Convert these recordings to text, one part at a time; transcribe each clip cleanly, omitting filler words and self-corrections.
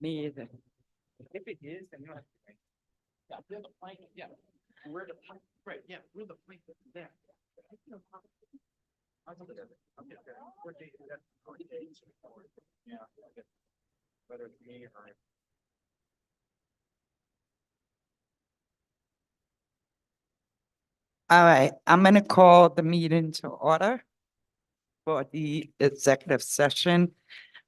Me either. If it is, then you're like, yeah, we're the plank, yeah, we're the, right, yeah, we're the plank that's there. I'll look at it. I'll get there. What day is that? Yeah, I'll get- whether it's me or. All right, I'm going to call the meeting to order for the executive session.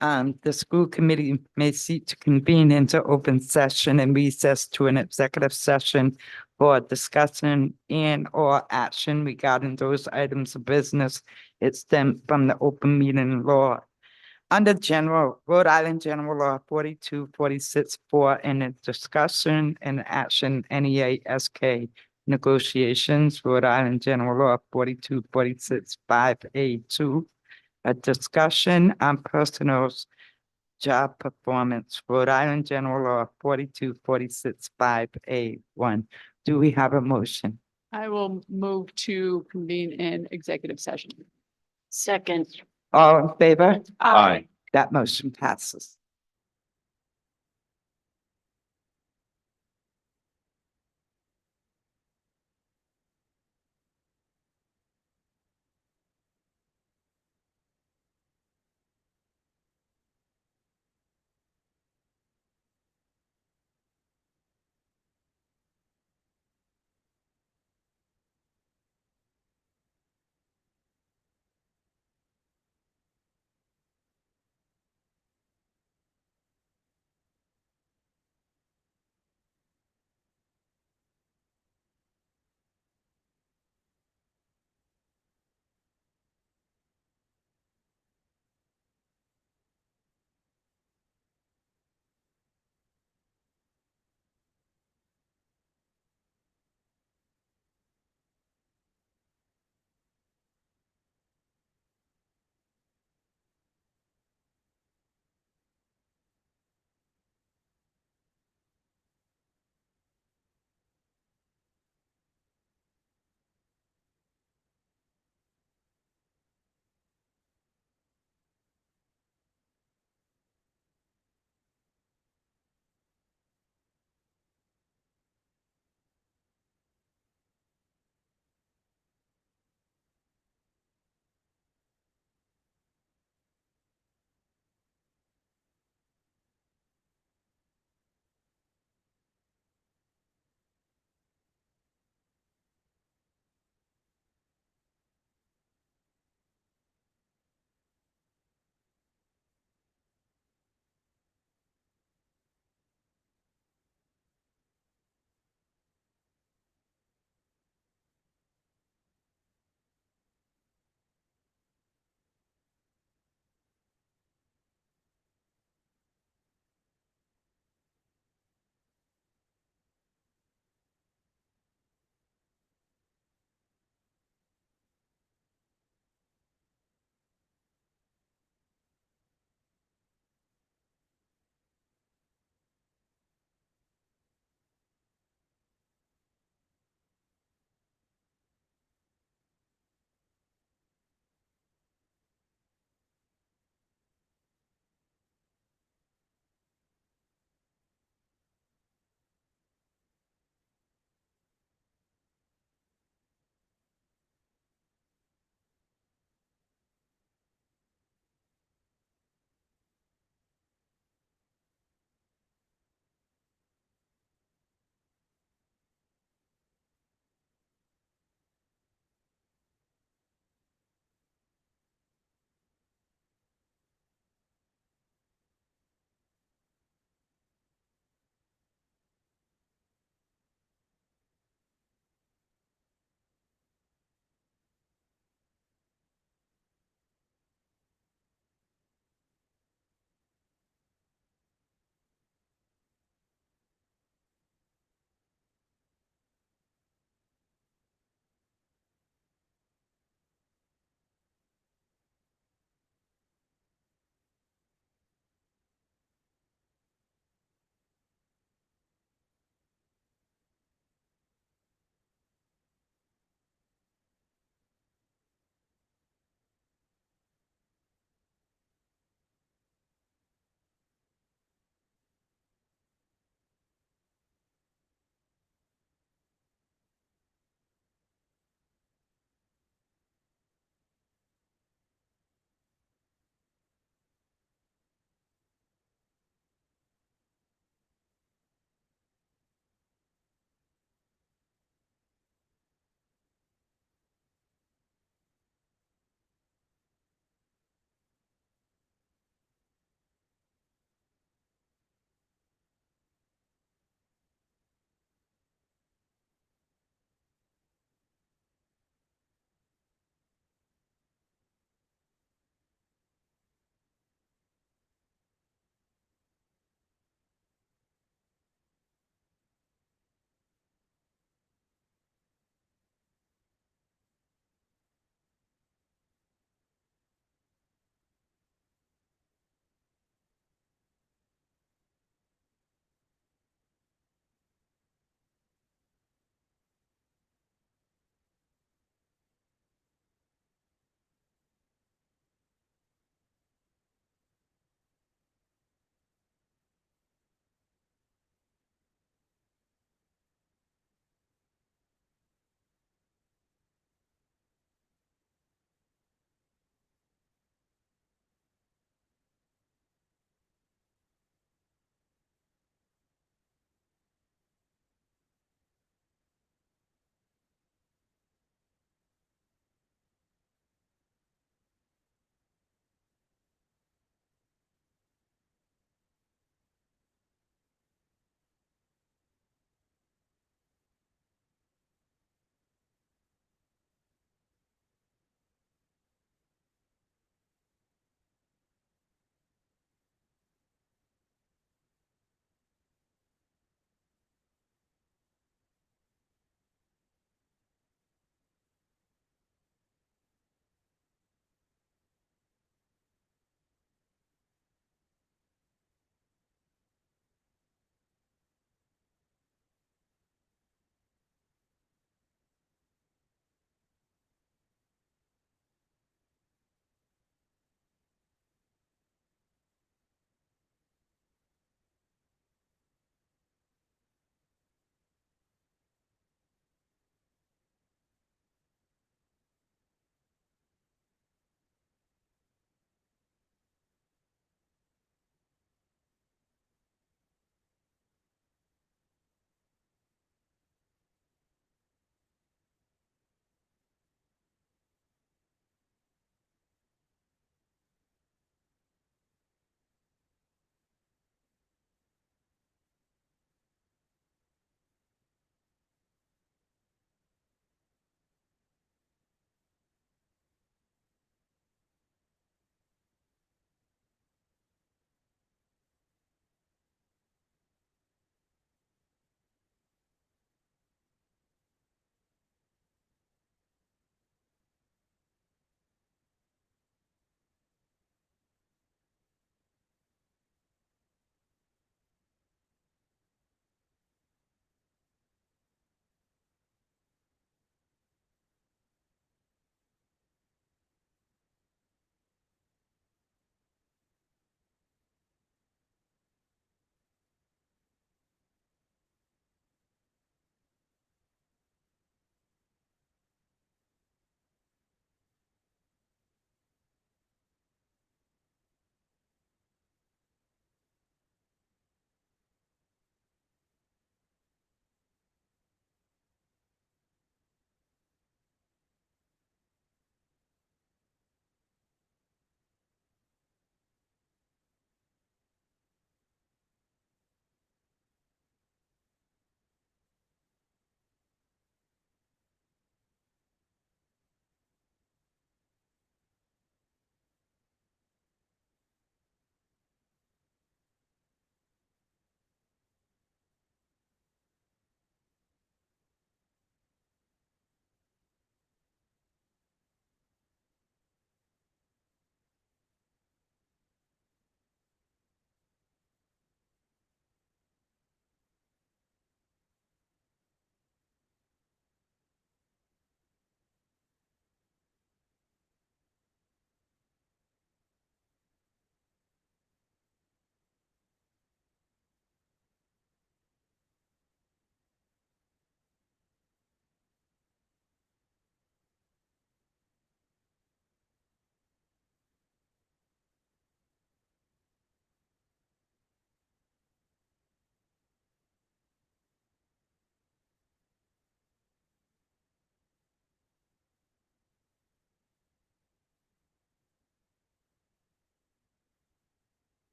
The school committee may seek to convene into open session and recess to an executive session for discussion and or action regarding those items of business exempt from the open meeting law. Under Rhode Island General Law 4246-4 and a discussion and action NEASK negotiations, Rhode Island General Law 4246-5A2, a discussion on personal's job performance, Rhode Island General Law 4246-5A1. Do we have a motion? I will move to convene in executive session. Second. All in favor? Aye. That motion passes.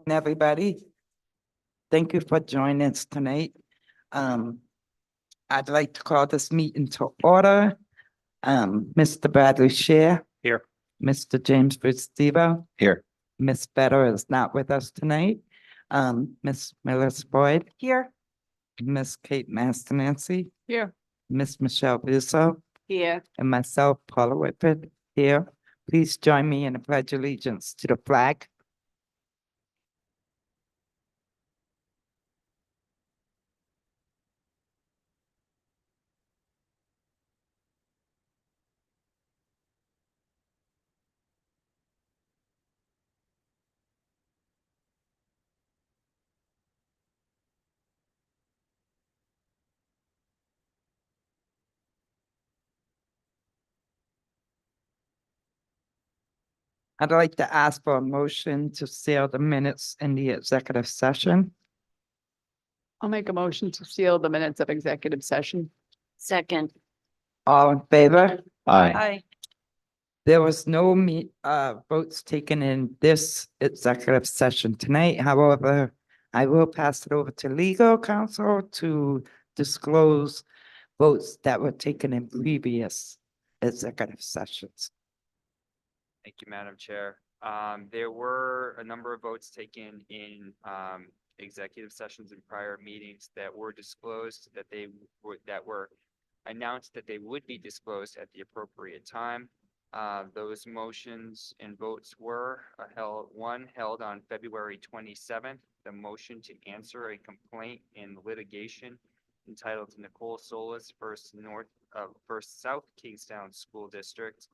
Everybody. Thank you for joining us tonight. I'd like to call this meeting to order. Mr. Bradley Scher. Here. Mr. James Festivo. Here. Miss Better is not with us tonight. Miss Melissa Boyd. Here. Miss Kate Master Nancy. Here. Miss Michelle Russo. Here. And myself, Paula Whitford, here. Please join me in the pledge of allegiance to the flag. I'd like to ask for a motion to seal the minutes in the executive session. I'll make a motion to seal the minutes of executive session. Second. All in favor? Aye. There was no votes taken in this executive session tonight. However, I will pass it over to legal counsel to disclose votes that were taken in previous executive sessions. Thank you, Madam Chair. There were a number of votes taken in executive sessions and prior meetings that were disclosed, that were announced that they would be disclosed at the appropriate time. Those motions and votes were held on February 27th. The motion to answer a complaint in litigation entitled Nicole Solis First South Kingstown School District.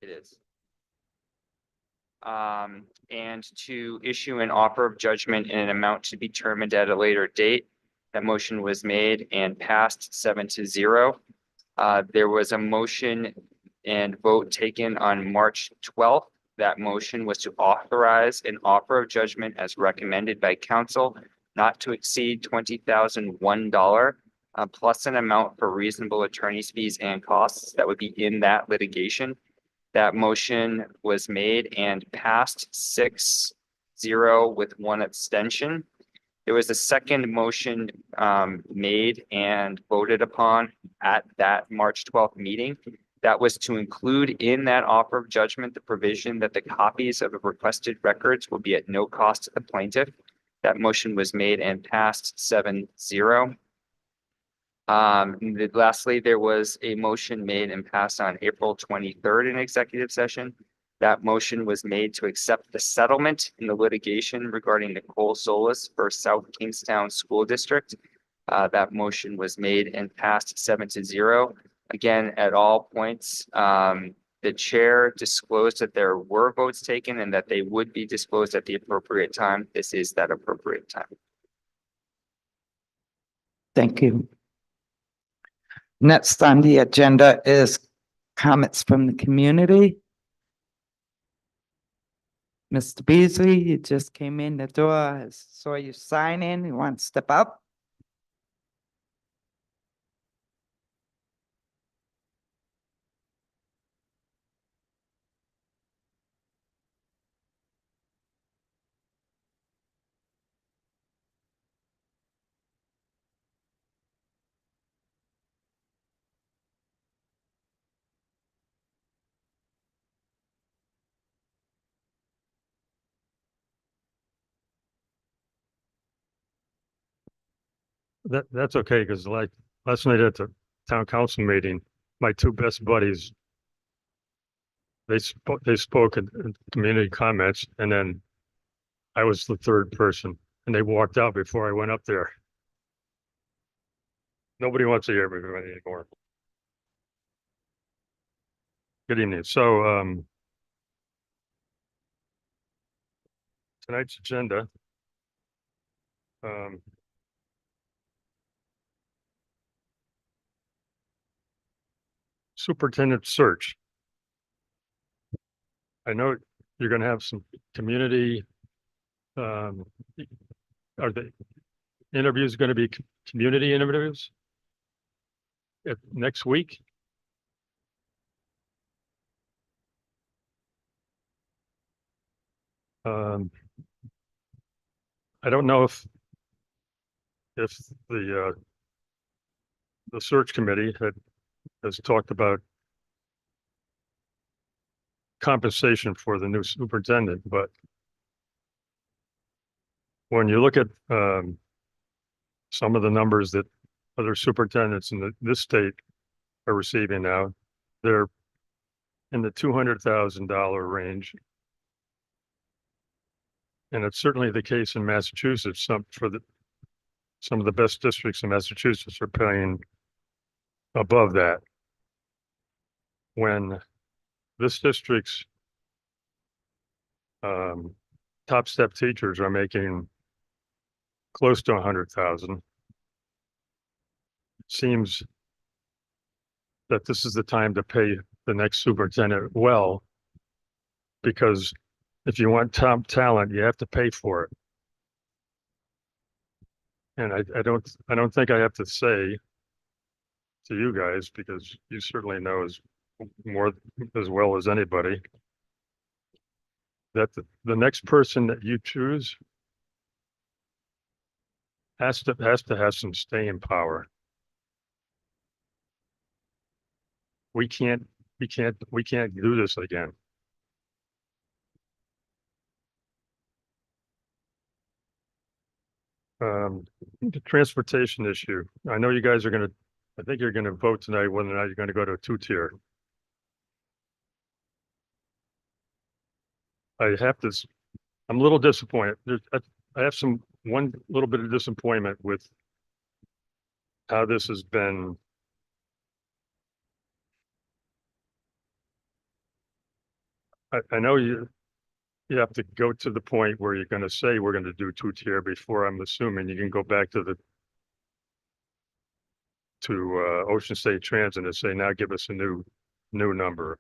It is. And to issue an offer of judgment in an amount to be determined at a later date. That motion was made and passed 7-0. There was a motion and vote taken on March 12th. That motion was to authorize an offer of judgment as recommended by council not to exceed $20,001 plus an amount for reasonable attorney's fees and costs that would be in that litigation. That motion was made and passed 6-0 with one abstention. There was a second motion made and voted upon at that March 12th meeting. That was to include in that offer of judgment the provision that the copies of the requested records will be at no cost to the plaintiff. That motion was made and passed 7-0. Lastly, there was a motion made and passed on April 23rd in executive session. That motion was made to accept the settlement in the litigation regarding Nicole Solis for South Kingstown School District. That motion was made and passed 7-0. Again, at all points, the chair disclosed that there were votes taken and that they would be disclosed at the appropriate time. This is that appropriate time. Thank you. Next on the agenda is comments from the community. Mr. Beasley, you just came in the door. I saw you sign in. You want to step up? That's okay, because like last night at the town council meeting, my two best buddies, they spoke in community comments, and then I was the third person, and they walked out before I went up there. Nobody wants to hear me anymore. Good evening. So tonight's agenda. Superintendent search. I know you're going to have some community. Are the interviews going to be community interviews next week? Um, I don't know if the search committee has talked about compensation for the new superintendent, but when you look at some of the numbers that other superintendents in this state are receiving now, they're in the $200,000 range. And it's certainly the case in Massachusetts. Some of the best districts in Massachusetts are paying above that. When this district's top step teachers are making close to 100,000, it seems that this is the time to pay the next superintendent well, because if you want top talent, you have to pay for it. And I don't think I have to say to you guys, because you certainly know more as well as anybody, that the next person that you choose has to have some staying power. We can't do this again. The transportation issue. I know you guys are I think you're gonna vote tonight whether or not you're gonna go to a 2-tier. I'm a little disappointed. I have one little bit of disappointment with how this has been. I know you have to go to the point where you're gonna say we're gonna do 2-tier before I'm assuming you can go back to Ocean State Transit and say, now give us a new number.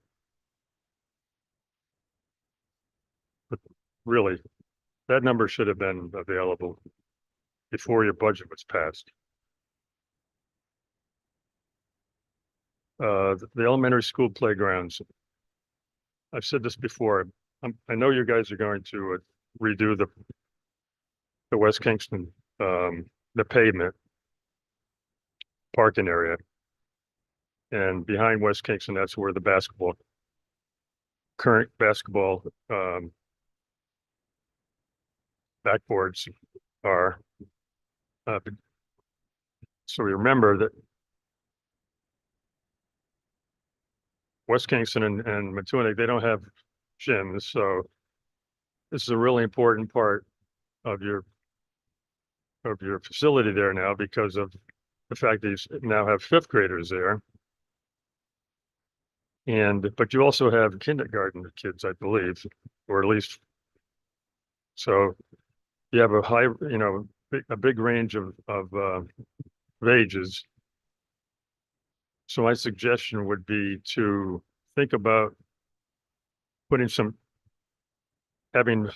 But really, that number should have been available before your budget was passed. The elementary school playgrounds. I've said this before. I know you guys are going to redo the West Kingston, the pavement parking area. And behind West Kingston, that's where the current basketball backboards are. So remember that West Kingston and Matunik, they don't have gyms, so this is a really important part of your facility there now, because of the fact that you now have 5th graders there. But you also have kindergarten kids, I believe, or at least, so you have a big range of ages. So my suggestion would be to think about having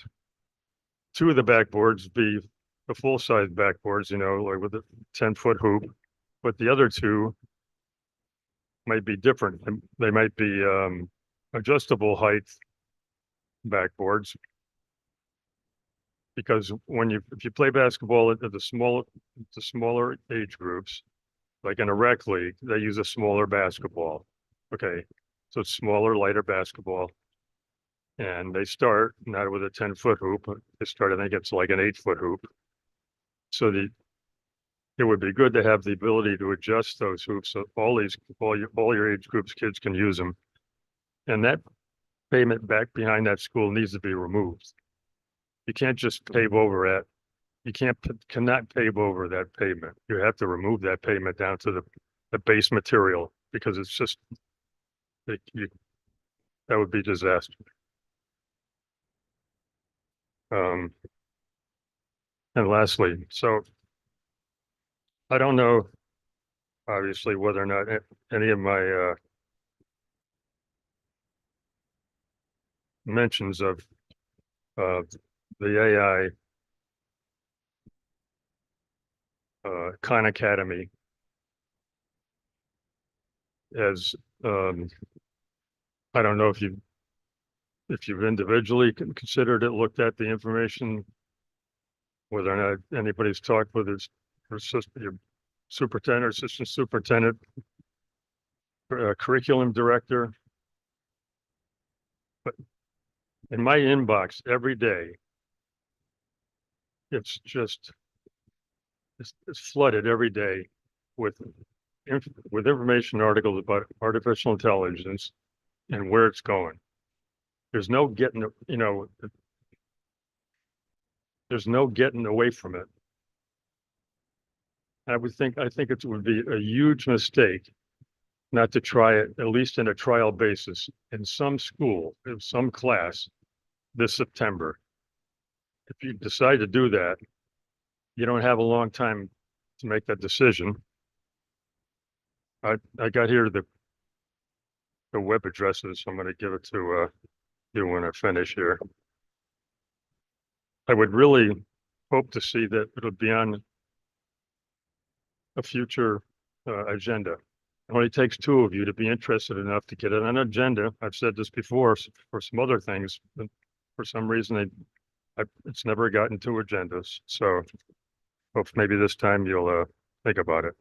2 of the backboards be the full-size backboards, like with a 10-foot hoop, but the other 2 might be different. They might be adjustable height backboards, because if you play basketball at the smaller age groups, like in a rec league, they use a smaller basketball. Okay, so it's smaller, lighter basketball, and they start not with a 10-foot hoop. They start, I think it's like an 8-foot hoop. So it would be good to have the ability to adjust those hoops so all your age groups kids can use them. And that pavement back behind that school needs to be removed. You can't just pave over it. You cannot pave over that pavement. You have to remove that pavement down to the base material, because it's just that would be disaster. And lastly, so I don't know, obviously, whether or not any of my mentions of the AI Khan Academy as I don't know if if you've individually considered it, looked at the information, whether or not anybody's talked with your superintendent, assistant superintendent, curriculum director. But in my inbox every day, it's just, it's flooded every day with information articles about artificial intelligence and where it's going. There's no getting, there's no getting away from it. I think it would be a huge mistake not to try it, at least in a trial basis, in some school, in some class this September. If you decide to do that, you don't have a long time to make that decision. I got here the web addresses. So I'm going to give it to you when I finish here. I would really hope to see that it'll be on a future agenda. It only takes two of you to be interested enough to get it on an agenda. I've said this before for some other things, but for some reason it's never gotten to agendas. So hope maybe this time you'll think about it.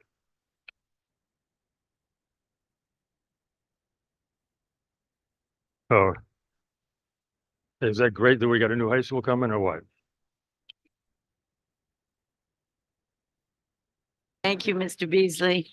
Oh, is that great that we got a new high school coming or what? Thank you, Mr. Beasley.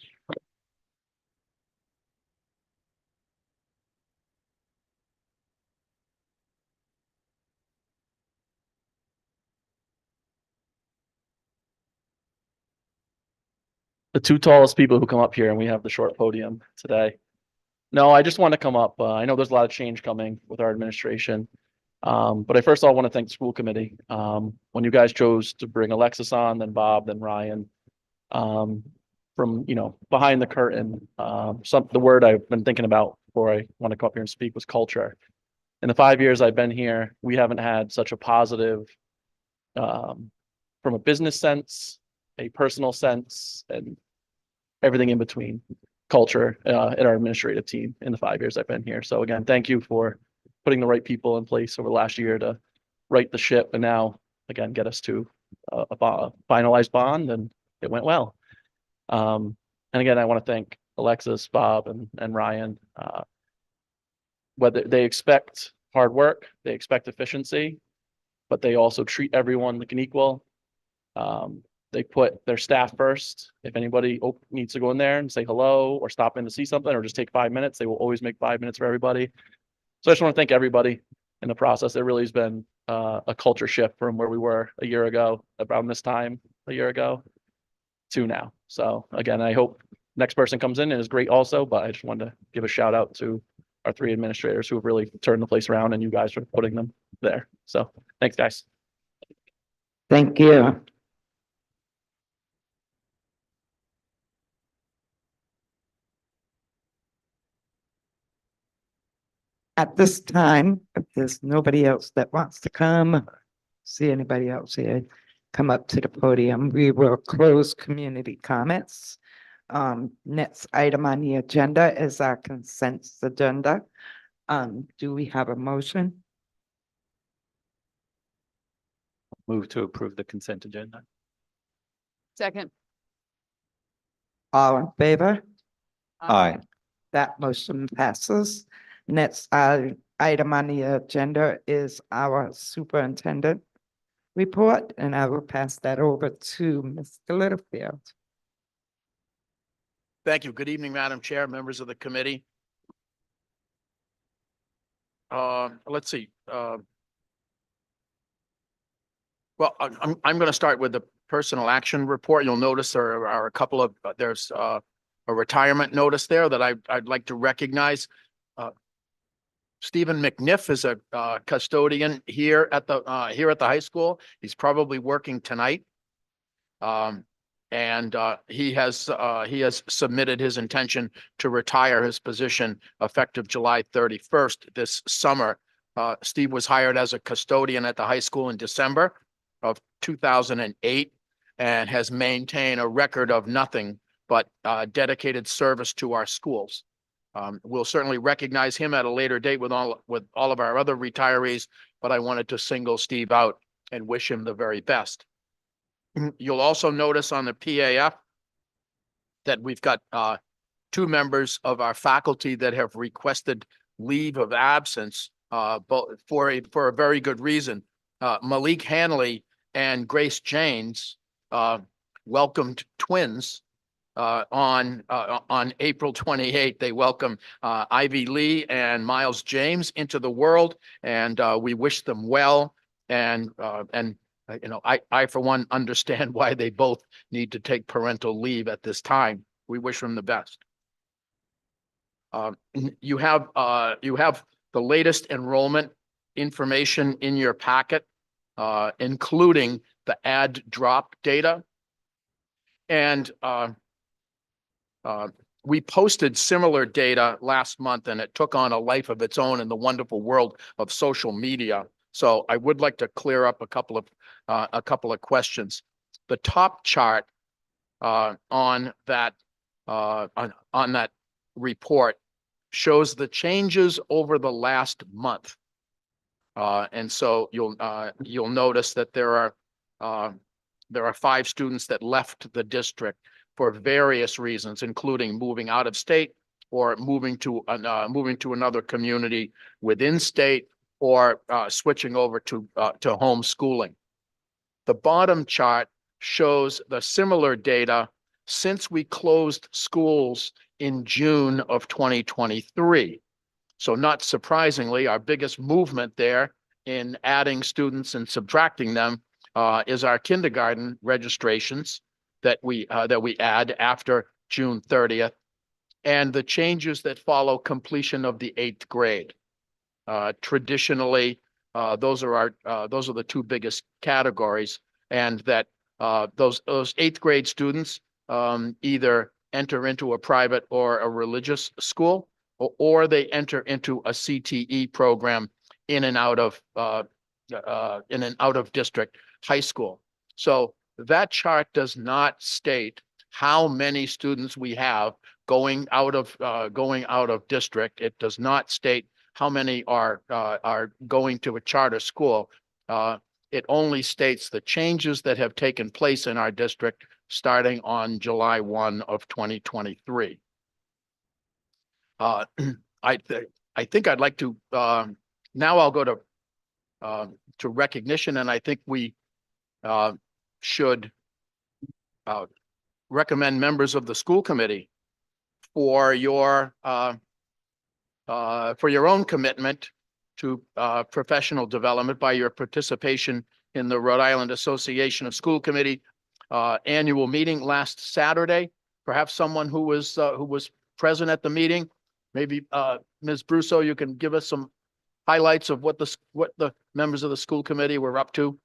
The two tallest people who come up here, and we have the short podium today. No, I just want to come up. I know there's a lot of change coming with our administration. But I first of all want to thank the school committee. When you guys chose to bring Alexis on, then Bob, then Ryan, from, behind the curtain, the word I've been thinking about before I want to come up here and speak was culture. In the 5 years I've been here, we haven't had such a positive, from a business sense, a personal sense, and everything in between culture in our administrative team in the 5 years I've been here. So again, thank you for putting the right people in place over the last year to right the ship and now again get us to a finalized bond, and it went well. And again, I want to thank Alexis, Bob, and Ryan. Whether they expect hard work, they expect efficiency, but they also treat everyone like an equal. They put their staff first. If anybody needs to go in there and say hello or stop in to see something or just take 5 minutes, they will always make 5 minutes for everybody. So I just want to thank everybody in the process. There really has been a culture shift from where we were a year ago, around this time a year ago, to now. So again, I hope next person comes in and is great also, but I just wanted to give a shout out to our 3 administrators who have really turned the place around, and you guys for putting them there. So thanks, guys. Thank you. At this time, if there's nobody else that wants to come, see anybody else here, come up to the podium, we will close community comments. Next item on the agenda is our consent agenda. Do we have a motion? Move to approve the consent agenda. Second. All in favor? Aye. That motion passes. Next item on the agenda is our superintendent report, and I will pass that over to Mr. Littlefield. Thank you. Good evening, Madam Chair, members of the committee. Let's see. Well, I'm going to start with the personal action report. You'll notice there are a couple of, there's a retirement notice there that I'd like to recognize. Stephen McNiff is a custodian here at the high school. He's probably working tonight. And he has submitted his intention to retire his position effective July 31st this summer. Steve was hired as a custodian at the high school in December of 2008 and has maintained a record of nothing but dedicated service to our schools. We'll certainly recognize him at a later date with all of our other retirees, but I wanted to single Steve out and wish him the very best. You'll also notice on the PAF that we've got two members of our faculty that have requested leave of absence both for a very good reason. Malik Hanley and Grace Janes welcomed twins on April 28th. They welcome Ivy Lee and Miles James into the world, and we wish them well. And you know, I for one understand why they both need to take parental leave at this time. We wish them the best. You have the latest enrollment information in your packet, including the add drop data. And we posted similar data last month, and it took on a life of its own in the wonderful world of social media. So I would like to clear up a couple of questions. The top chart on that report shows the changes over the last month. And so you'll notice that there are 5 students that left the district for various reasons, including moving out of state or moving to another community within state, or switching over to homeschooling. The bottom chart shows the similar data since we closed schools in June of 2023. So not surprisingly, our biggest movement there in adding students and subtracting them is our kindergarten registrations that we add after June 30th, and the changes that follow completion of the 8th grade. Traditionally, those are the 2 biggest categories, and that those 8th grade students either enter into a private or a religious school, or they enter into a CTE program in and out of district high school. So that chart does not state how many students we have going out of district. It does not state how many are going to a charter school. It only states the changes that have taken place in our district starting on July 1 of 2023. I think I'd like to now I'll go to recognition, and I think we should recommend members of the school committee for your own commitment to professional development by your participation in the Rhode Island Association of School Committee annual meeting last Saturday. Perhaps someone who was present at the meeting, maybe Ms. Brusso, you can give us some highlights of what the members of the school committee were up to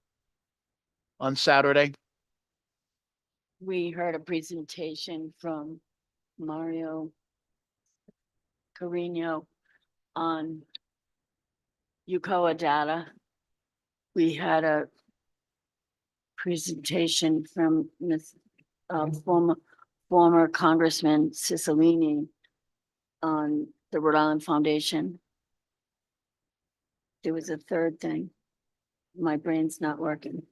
on Saturday. We heard a presentation from Mario Carino on UCOA data. We had a presentation from former Congressman Cicilline on the Rhode Island Foundation. There was a third thing. My brain's not working.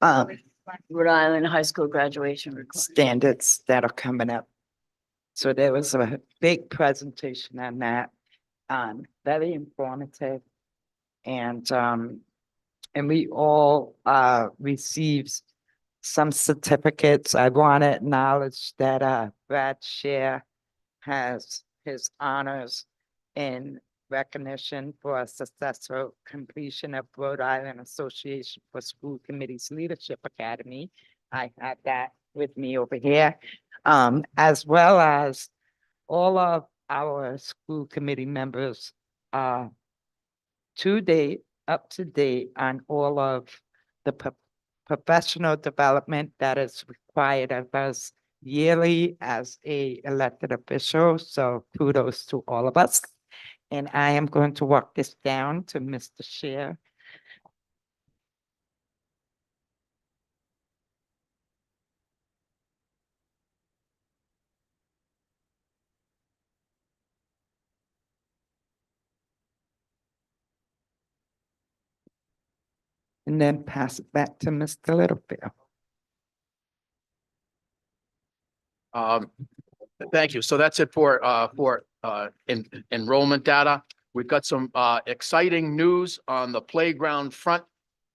Rhode Island high school graduation requirements. Standards that are coming up. So there was a big presentation on that, very informative. And we all received some certificates. I want to acknowledge that Brad Scher has his honors in recognition for a successful completion of Rhode Island Association for School Committees Leadership Academy. I have that with me over here, as well as all of our school committee members up to date on all of the professional development that is required of us yearly as a elected official. So kudos to all of us. And I am going to walk this down to Mr. Scher. and then pass it back to Mr. Littlefield. Thank you. So that's it for enrollment data. We've got some exciting news on the playground front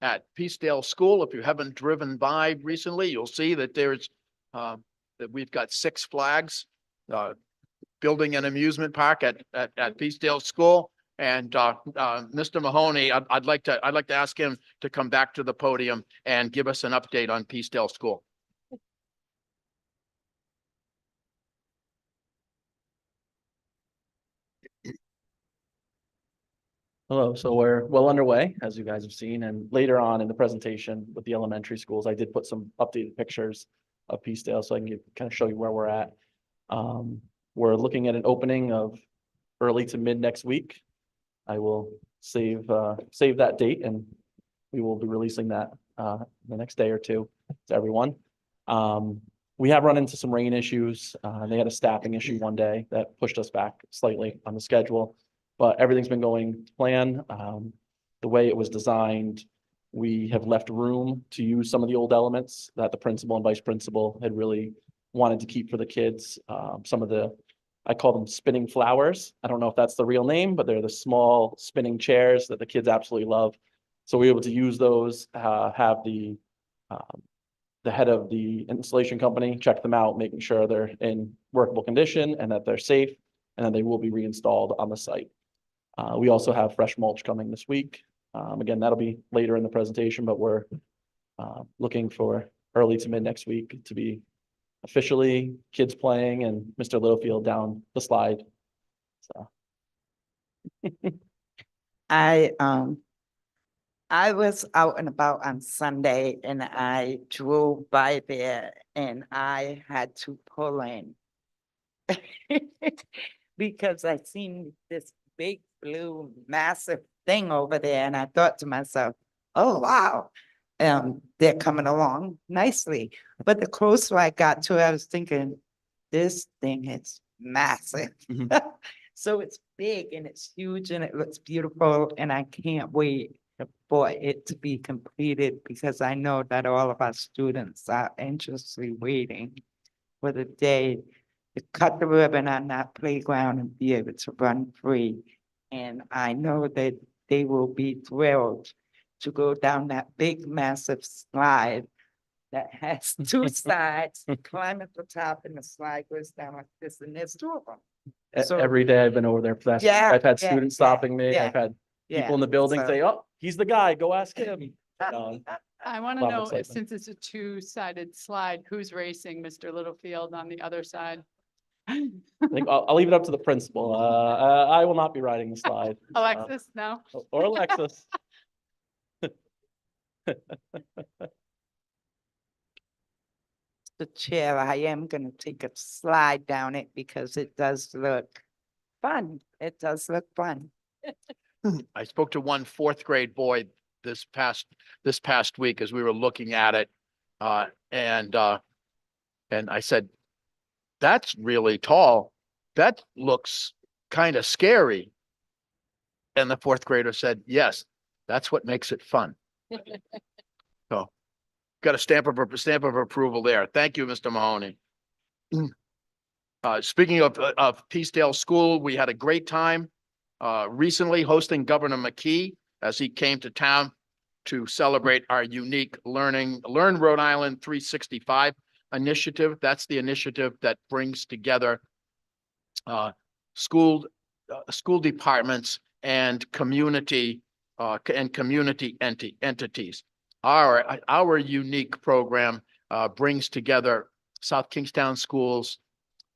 at Peacedale School. If you haven't driven by recently, you'll see that there's that we've got 6 Flags building an amusement park at Peacedale School. And Mr. Mahoney, I'd like to ask him to come back to the podium and give us an update on Peacedale School. Hello, so we're well underway, as you guys have seen, and later on in the presentation with the elementary schools, I did put some updated pictures of Peacedale, so I can kind of show you where we're at. We're looking at an opening of early to mid next week. I will save that date, and we will be releasing that the next day or two to everyone. We have run into some rain issues. They had a staffing issue one day that pushed us back slightly on the schedule. But everything's been going to plan. The way it was designed, we have left room to use some of the old elements that the principal and vice principal had really wanted to keep for the kids. Some of the, I call them spinning flowers. I don't know if that's the real name, but they're the small spinning chairs that the kids absolutely love. So we were able to use those, have the head of the installation company check them out, making sure they're in workable condition and that they're safe, and then they will be reinstalled on the site. We also have fresh mulch coming this week. Again, that'll be later in the presentation, but we're looking for early to mid next week to be officially kids playing and Mr. Littlefield down the slide. So. I was out and about on Sunday and I drove by there and I had to pull in. Because I seen this big blue massive thing over there and I thought to myself, oh wow, they're coming along nicely. But the closer I got to it, I was thinking, this thing is massive. So it's big and it's huge and it looks beautiful and I can't wait for it to be completed because I know that all of our students are anxiously waiting for the day to cut the ribbon on that playground and be able to run free. And I know that they will be thrilled to go down that big massive slide that has 2 sides, climb at the top and the slide goes down like this and there's 2 of them. So- Every day I've been over there for that. Yeah, I've had yeah, students yeah, stopping me. yeah, I've had Yeah, people in the building so- say, oh, he's the guy, go ask him. I want Lot to of know, excitement. since it's a 2-sided slide, who's racing Mr. Littlefield on the other side? I think I'll leave it up to the principal. I will not be riding the slide. Alexis, no? Or Alexis. The chair, I am gonna take a slide down it because it does look fun. It does look fun. I spoke to one 4th grade boy this past week as we were looking at it. And I said, that's really tall. That looks kind of scary. And the 4th grader said, yes, that's what makes it fun. So got a stamp of approval there. Thank you, Mr. Mahoney. Speaking of Peacedale School, we had a great time recently hosting Governor McKee as he came to town to celebrate our unique Learn Rhode Island 365 initiative. That's the initiative that brings together school departments and community entities. Our unique program brings together South Kingstown schools,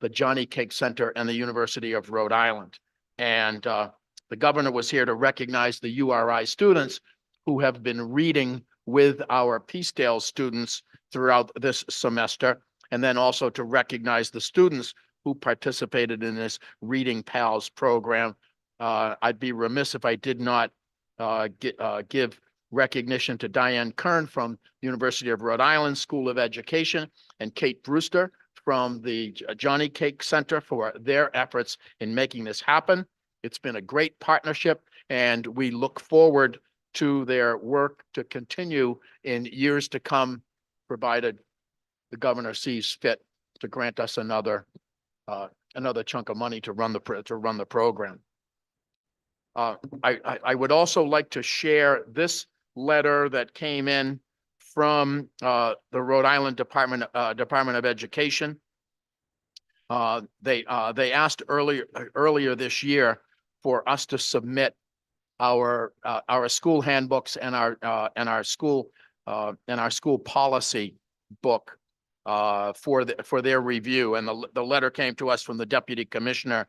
the Johnny Cake Center, and the University of Rhode Island. And the governor was here to recognize the URI students who have been reading with our Peacedale students throughout this semester, and then also to recognize the students who participated in this Reading Pals program. I'd be remiss if I did not give recognition to Diane Kern from University of Rhode Island School of Education and Kate Brewster from the Johnny Cake Center for their efforts in making this happen. It's been a great partnership and we look forward to their work to continue in years to come, provided the governor sees fit to grant us another chunk of money to run the program. I would also like to share this letter that came in from the Rhode Island Department of Education. They asked earlier this year for us to submit our school handbooks and our school policy book for their review. And the letter came to us from the Deputy Commissioner.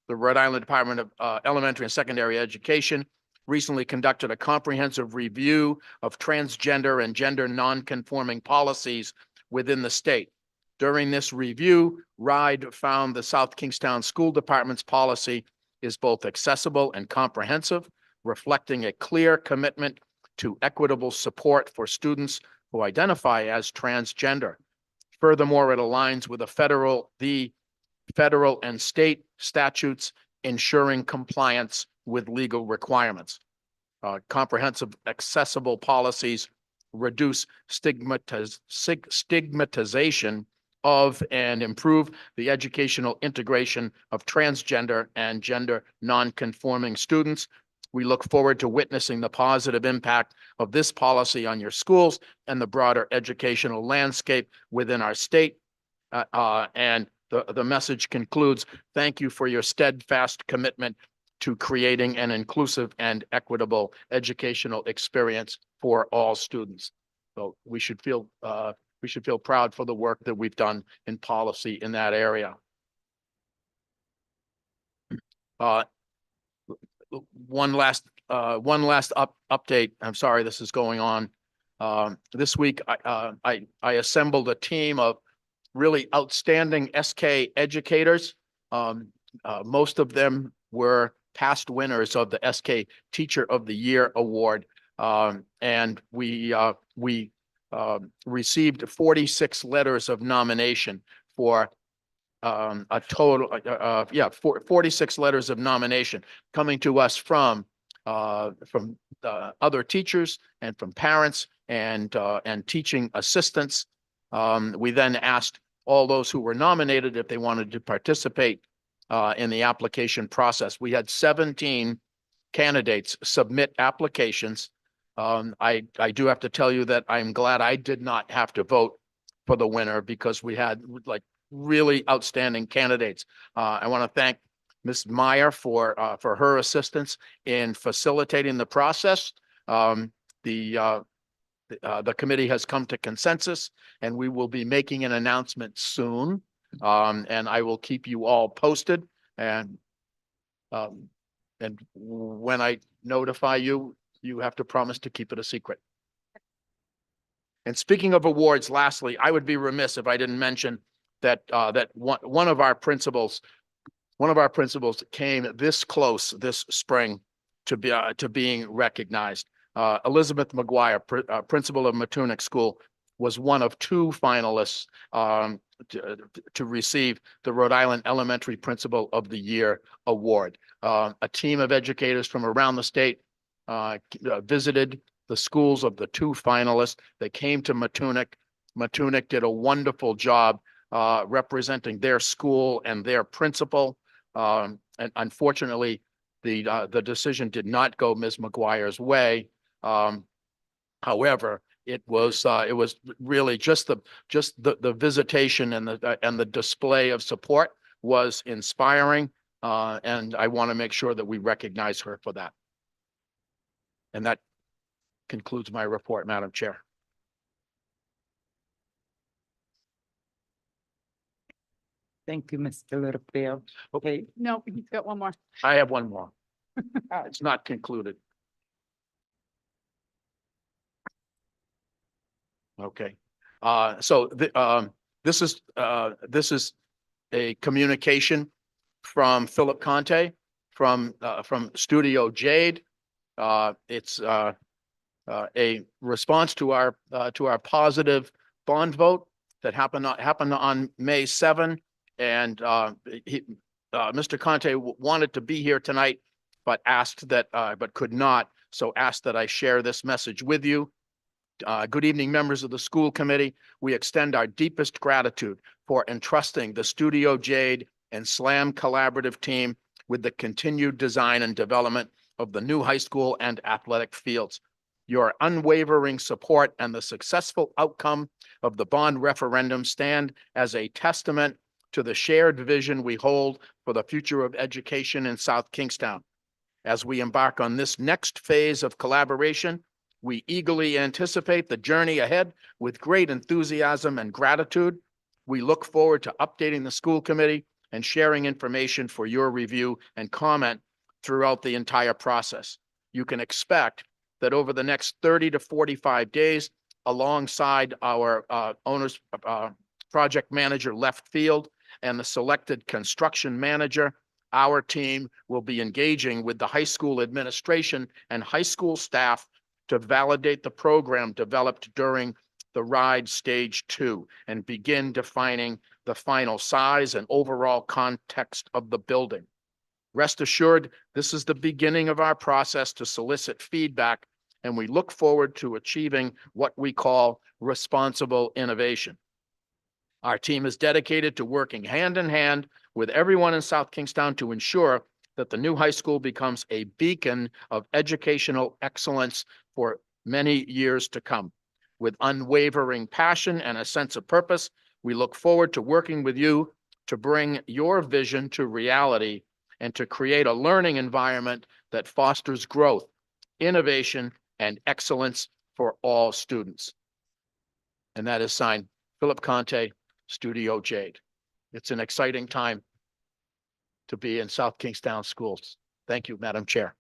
The Rhode Island Department of Elementary and Secondary Education recently conducted a comprehensive review of transgender and gender nonconforming policies within the state. During this review, RIDE found the South Kingstown School Department's policy is both accessible and comprehensive, reflecting a clear commitment to equitable support for students who identify as transgender. Furthermore, it aligns with the federal and state statutes ensuring compliance with legal requirements. Comprehensive, accessible policies reduce stigmatization of and improve the educational integration of transgender and gender nonconforming students. We look forward to witnessing the positive impact of this policy on your schools and the broader educational landscape within our state. And the message concludes, thank you for your steadfast commitment to creating an inclusive and equitable educational experience for all students. So we should feel proud for the work that we've done in policy in that area. One last update. I'm sorry this is going on. This week, I assembled a team of really outstanding SK educators. Most of them were past winners of the SK Teacher of the Year Award. And we received 46 letters of nomination for a total, 46 letters of nomination coming to us from other teachers and from parents and teaching assistants. We then asked all those who were nominated if they wanted to participate in the application process. We had 17 candidates submit applications. I do have to tell you that I'm glad I did not have to vote for the winner because we had like really outstanding candidates. I want to thank Ms. Meyer for her assistance in facilitating the process. The committee has come to consensus and we will be making an announcement soon. And I will keep you all posted and when I notify you, you have to promise to keep it a secret. And speaking of awards, lastly, I would be remiss if I didn't mention that one of our principals came this close this spring to being recognized. Elizabeth McGuire, principal of Matunic School, was one of 2 finalists to receive the Rhode Island Elementary Principal of the Year Award. A team of educators from around the state visited the schools of the 2 finalists. They came to Matunic. Matunic did a wonderful job representing their school and their principal. And unfortunately, the decision did not go Ms. McGuire's way. However, it was really just the visitation and the display of support was inspiring. And I want to make sure that we recognize her for that. And that concludes my report, Madam Chair. Thank you, Mr. Littlefield. Okay, No, he's got one more. I have one more. It's not concluded. Okay. So this is a communication from Philip Conte from Studio Jade. It's a response to our positive bond vote that happened on May 7. And Mr. Conte wanted to be here tonight, but asked that but could not. so ask that I share this message with you. Good evening, members of the school committee. We extend our deepest gratitude for entrusting the Studio Jade and SLAM collaborative team with the continued design and development of the new high school and athletic fields. Your unwavering support and the successful outcome of the bond referendum stand as a testament to the shared vision we hold for the future of education in South Kingstown. As we embark on this next phase of collaboration, we eagerly anticipate the journey ahead with great enthusiasm and gratitude. We look forward to updating the school committee and sharing information for your review and comment throughout the entire process. You can expect that over the next 30 to 45 days, alongside our owner's project manager left field and the selected construction manager, our team will be engaging with the high school administration and high school staff to validate the program developed during the RIDE Stage 2 and begin defining the final size and overall context of the building. Rest assured, this is the beginning of our process to solicit feedback, and we look forward to achieving what we call responsible innovation. Our team is dedicated to working hand in hand with everyone in South Kingstown to ensure that the new high school becomes a beacon of educational excellence for many years to come. With unwavering passion and a sense of purpose, we look forward to working with you to bring your vision to reality and to create a learning environment that fosters growth, innovation, and excellence for all students. And that is signed, Philip Conte, Studio Jade. It's an exciting time to be in South Kingstown schools. Thank you, Madam Chair.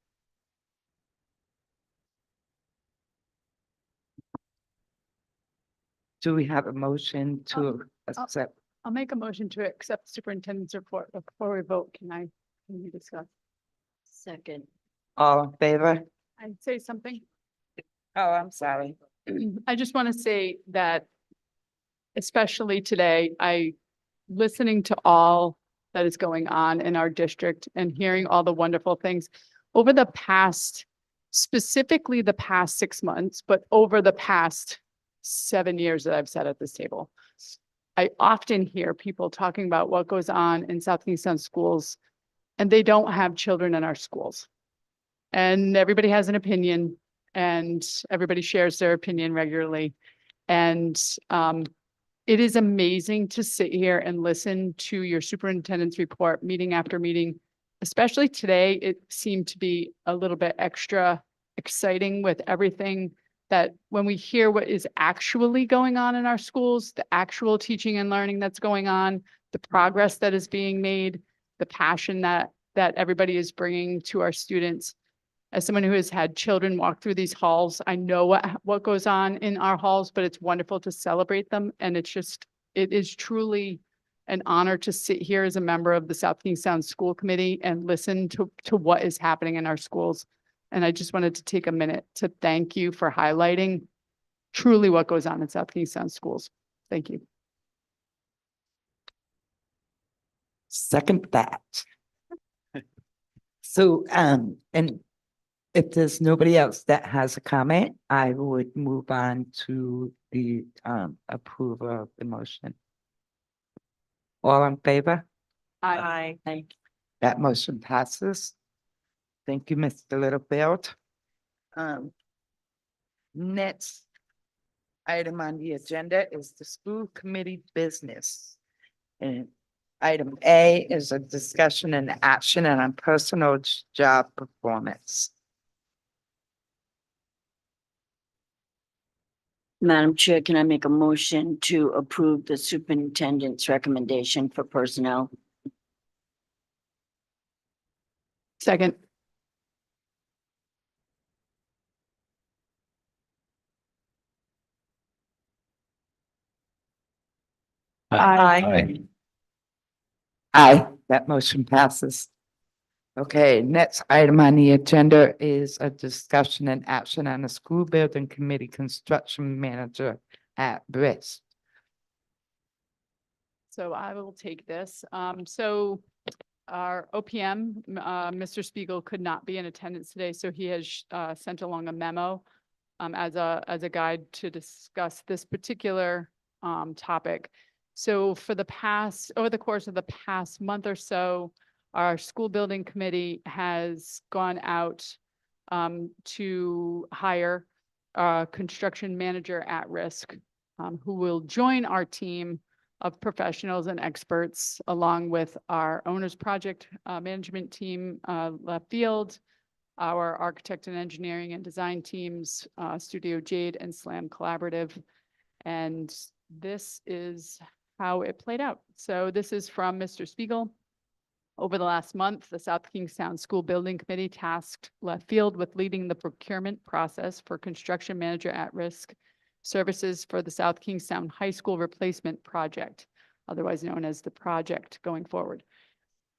Do we have a motion to accept? I'll make a motion to accept superintendent's report. But before we vote, can we discuss? Second. All in favor? I'd say something. Oh, I'm sorry. I just want to say that especially today, listening to all that is going on in our district and hearing all the wonderful things over the past, specifically the past 6 months, but over the past 7 years that I've sat at this table. I often hear people talking about what goes on in South Kingstown schools, and they don't have children in our schools. And everybody has an opinion, and everybody shares their opinion regularly. And it is amazing to sit here and listen to your superintendent's report meeting after meeting. Especially today, it seemed to be a little bit extra exciting with everything that when we hear what is actually going on in our schools, the actual teaching and learning that's going on, the progress that is being made, the passion that everybody is bringing to our students. As someone who has had children walk through these halls, I know what goes on in our halls, but it's wonderful to celebrate them. And it is truly an honor to sit here as a member of the South Kingstown School Committee and listen to what is happening in our schools. And I just wanted to take a minute to thank you for highlighting truly what goes on in South Kingstown schools. Thank you. Second that. So, and if there's nobody else that has a comment, I would move on to the approval of the motion. All in favor? Aye. That motion passes. Thank you, Mr. Littlefield. Next item on the agenda is the school committee business. And item A is a discussion and action on personal job performance. Madam Chair, can I make a motion to approve the superintendent's recommendation for personnel? Second. Aye. Aye, that motion passes. Okay, next item on the agenda is a discussion and action on the school building committee construction manager at risk. So I will take this. So Our OPM, Mr. Spiegel could not be in attendance today, so he has sent along a memo as a guide to discuss this particular topic. So over the course of the past month or so, our school building committee has gone out to hire a construction manager at risk who will join our team of professionals and experts, along with our owner's project management team, left field, our architect and engineering and design teams, Studio Jade and Slam Collaborative. And this is how it played out. So this is from Mr. Spiegel. Over the last month, the South Kingstown School Building Committee tasked left field with leading the procurement process for construction manager at risk services for the South Kingstown High School replacement project, otherwise known as the project going forward.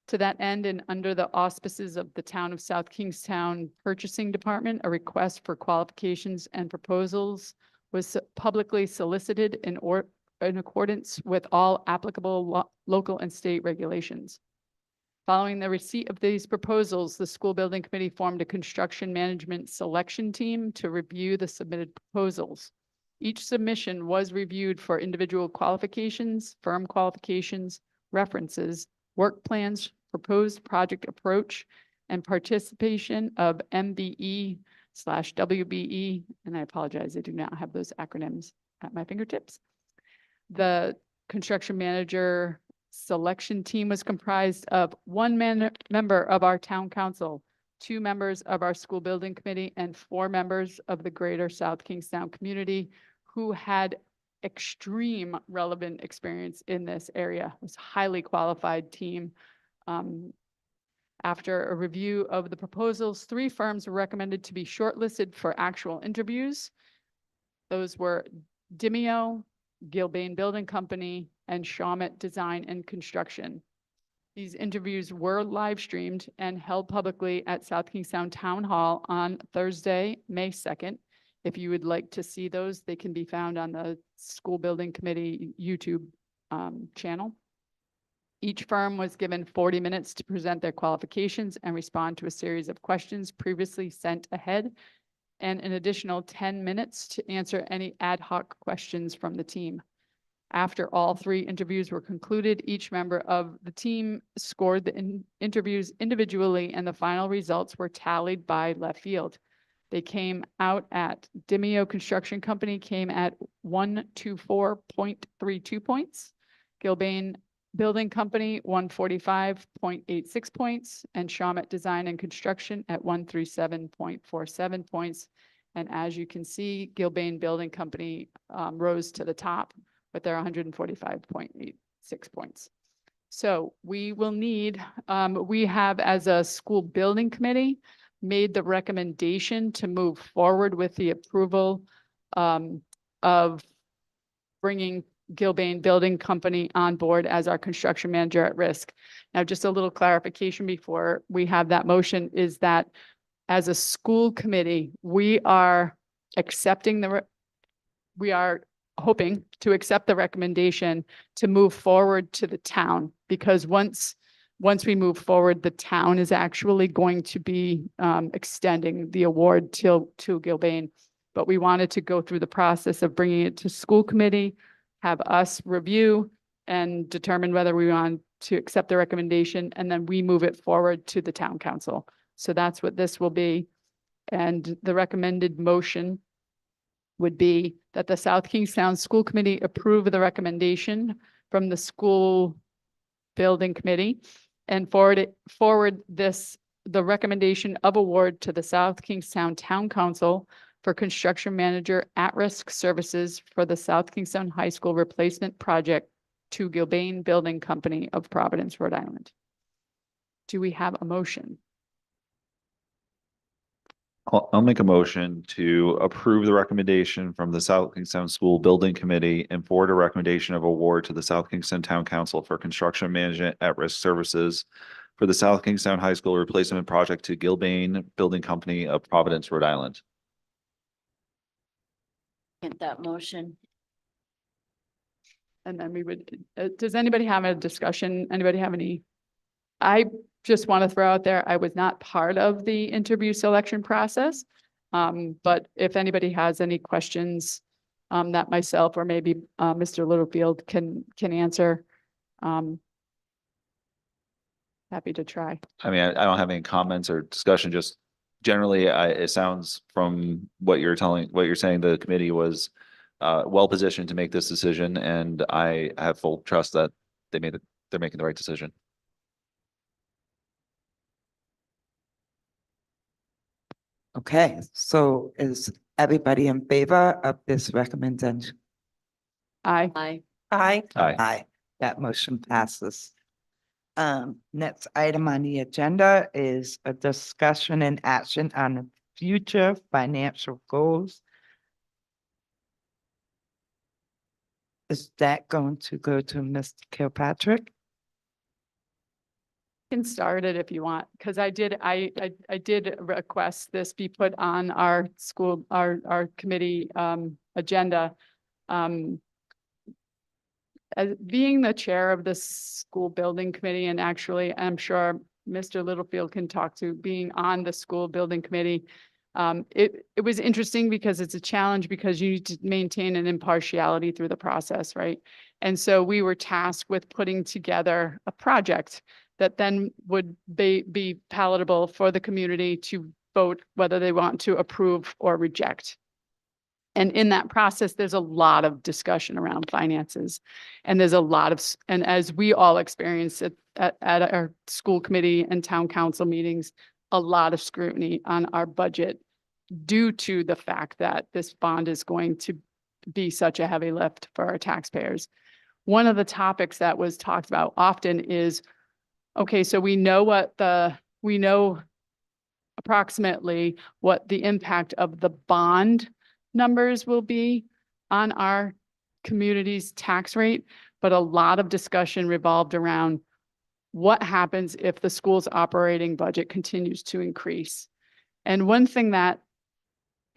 To that end, and under the auspices of the Town of South Kingstown Purchasing Department, a request for qualifications and proposals was publicly solicited in accordance with all applicable local and state regulations. Following the receipt of these proposals, the school building committee formed a construction management selection team to review the submitted proposals. Each submission was reviewed for individual qualifications, firm qualifications, references, work plans, proposed project approach, and participation of MBE/WBE, and I apologize, I do not have those acronyms at my fingertips. The construction manager selection team was comprised of one member of our town council, 2 members of our school building committee, and 4 members of the greater South Kingstown community who had extreme relevant experience in this area. It was a highly qualified team. After a review of the proposals, 3 firms were recommended to be shortlisted for actual interviews. Those were Dimeo, Gilbane Building Company, and Shawmut Design and Construction. These interviews were live streamed and held publicly at South Kingstown Town Hall on Thursday, May 2nd. If you would like to see those, they can be found on the School Building Committee YouTube channel. Each firm was given 40 minutes to present their qualifications and respond to a series of questions previously sent ahead, and an additional 10 minutes to answer any ad hoc questions from the team. After all 3 interviews were concluded, each member of the team scored the interviews individually, and the final results were tallied by left field. They came out at Dimeo Construction Company came at 124.32 points, Gilbane Building Company 145.86 points, and Shawmut Design and Construction at 137.47 points. And as you can see, Gilbane Building Company rose to the top with their 145.86 points. So we will need, we have as a school building committee made the recommendation to move forward with the approval of bringing Gilbane Building Company on board as our construction manager at risk. Now, just a little clarification before we have that motion is that as a school committee, we are accepting we are hoping to accept the recommendation to move forward to the town, because once we move forward, the town is actually going to be extending the award to Gilbane. But we wanted to go through the process of bringing it to school committee, have us review and determine whether we want to accept the recommendation, and then we move it forward to the town council. So that's what this will be. And the recommended motion would be that the South Kingstown School Committee approve the recommendation from the school building committee and forward the recommendation of award to the South Kingstown Town Council for construction manager at-risk services for the South Kingstown High School replacement project to Gilbane Building Company of Providence, Rhode Island. Do we have a motion? I'll make a motion to approve the recommendation from the South Kingstown School Building Committee and forward a recommendation of award to the South Kingstown Town Council for construction management at-risk services for the South Kingstown High School replacement project to Gilbane Building Company of Providence, Rhode Island. Get that motion. And then we would, does anybody have a discussion? Anybody have any I just want to throw out there, I was not part of the interview selection process. But if anybody has any questions, that myself or maybe, Mr. Littlefield can answer, happy to try. I mean, I don't have any comments or discussion, just generally, it sounds from what you're saying, the committee was well positioned to make this decision, and I have full trust that they're making the right decision. Okay, so is everybody in favor of this recommendation? Aye. Aye. Aye. Aye. Aye, that motion passes. Next item on the agenda is a discussion and action on the future financial goals. Is that going to go to Mr. Kilpatrick? Can start it if you want, because I did request this be put on our school, our committee agenda. As being the chair of the school building committee, and actually, I'm sure Mr. Littlefield can talk to being on the school building committee. It was interesting because it's a challenge because you need to maintain an impartiality through the process, right? And so we were tasked with putting together a project that then would be palatable for the community to vote whether they want to approve or reject. And in that process, there's a lot of discussion around finances. And there's a lot of, and as we all experience it at our school committee and town council meetings, a lot of scrutiny on our budget due to the fact that this bond is going to be such a heavy lift for our taxpayers. One of the topics that was talked about often is, okay, so we know approximately what the impact of the bond numbers will be on our community's tax rate, but a lot of discussion revolved around what happens if the school's operating budget continues to increase. And one thing that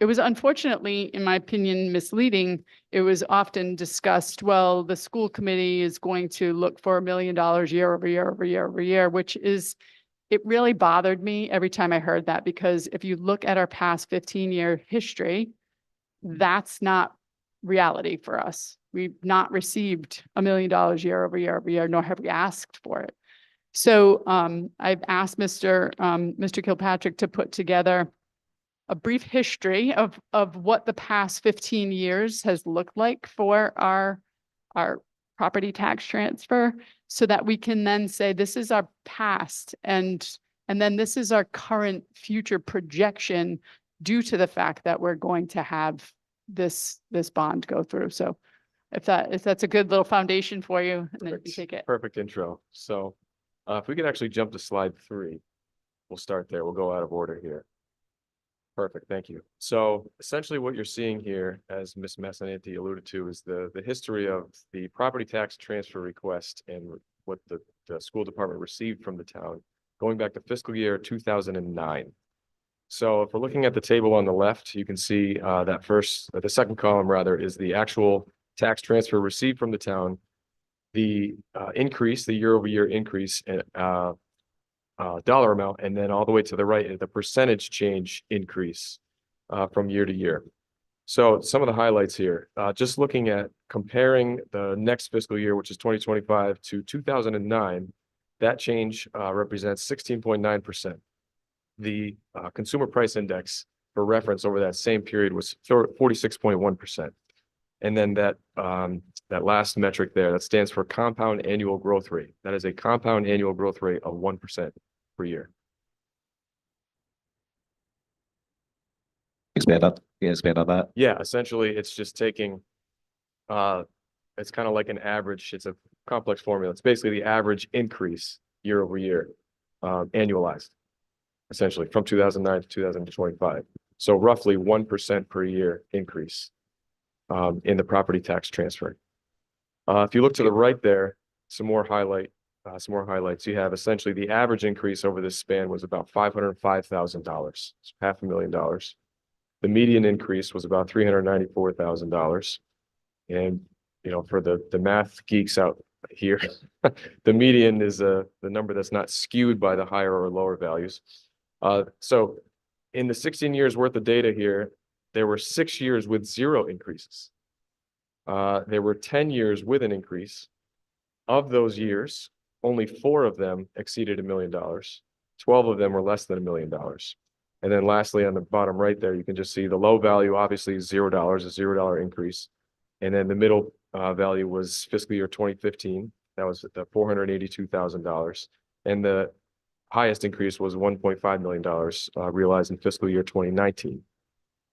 it was unfortunately, in my opinion, misleading. It was often discussed, well, the school committee is going to look for $1 million year, which is, it really bothered me every time I heard that, because if you look at our past 15-year history, that's not reality for us. We've not received $1 million year, nor have we asked for it. So I've asked Mr. Kilpatrick to put together a brief history of what the past 15 years has looked like for our property tax transfer, so that we can then say, this is our past, and then this is our current future projection due to the fact that we're going to have this bond go through. So if that's a good little foundation for you, and then you can take it. Perfect intro. So if we could actually jump to slide 3, we'll start there. We'll go out of order here. Perfect, thank you. So essentially what you're seeing here, as Ms. Massananti alluded to, is the history of the property tax transfer request and what the school department received from the town going back to fiscal year 2009. So if we're looking at the table on the left, you can see the second column rather is the actual tax transfer received from the town, the increase, the year-over-year increase in dollar amount, and then all the way to the right, the percentage change increase from year to year. So some of the highlights here, just looking at comparing the next fiscal year, which is 2025 to 2009, that change represents 16.9%. The consumer price index for reference over that same period was 46.1%. And then that last metric there, that stands for compound annual growth rate. That is a compound annual growth rate of 1% per year. Expand on that. Yeah, essentially, it's just taking, it's kind of like an average. It's a complex formula. It's basically the average increase year over year, annualized, essentially from 2009 to 2025. So roughly 1% per year increase in the property tax transfer. If you look to the right there, some more highlights. You have essentially the average increase over this span was about $505,000, $500,000. The median increase was about $394,000. And, you know, for the math geeks out here. The median is the number that's not skewed by the higher or lower values. So in the 16 years worth of data here, there were 6 years with 0 increases. There were 10 years with an increase. Of those years, only 4 of them exceeded $1 million. 12 of them were less than $1 million. And then lastly, on the bottom right there, you can just see the low value, obviously $0, a $0 increase. And then the middle value was fiscal year 2015. That was the $482,000. And the highest increase was $1.5 million realized in fiscal year 2019.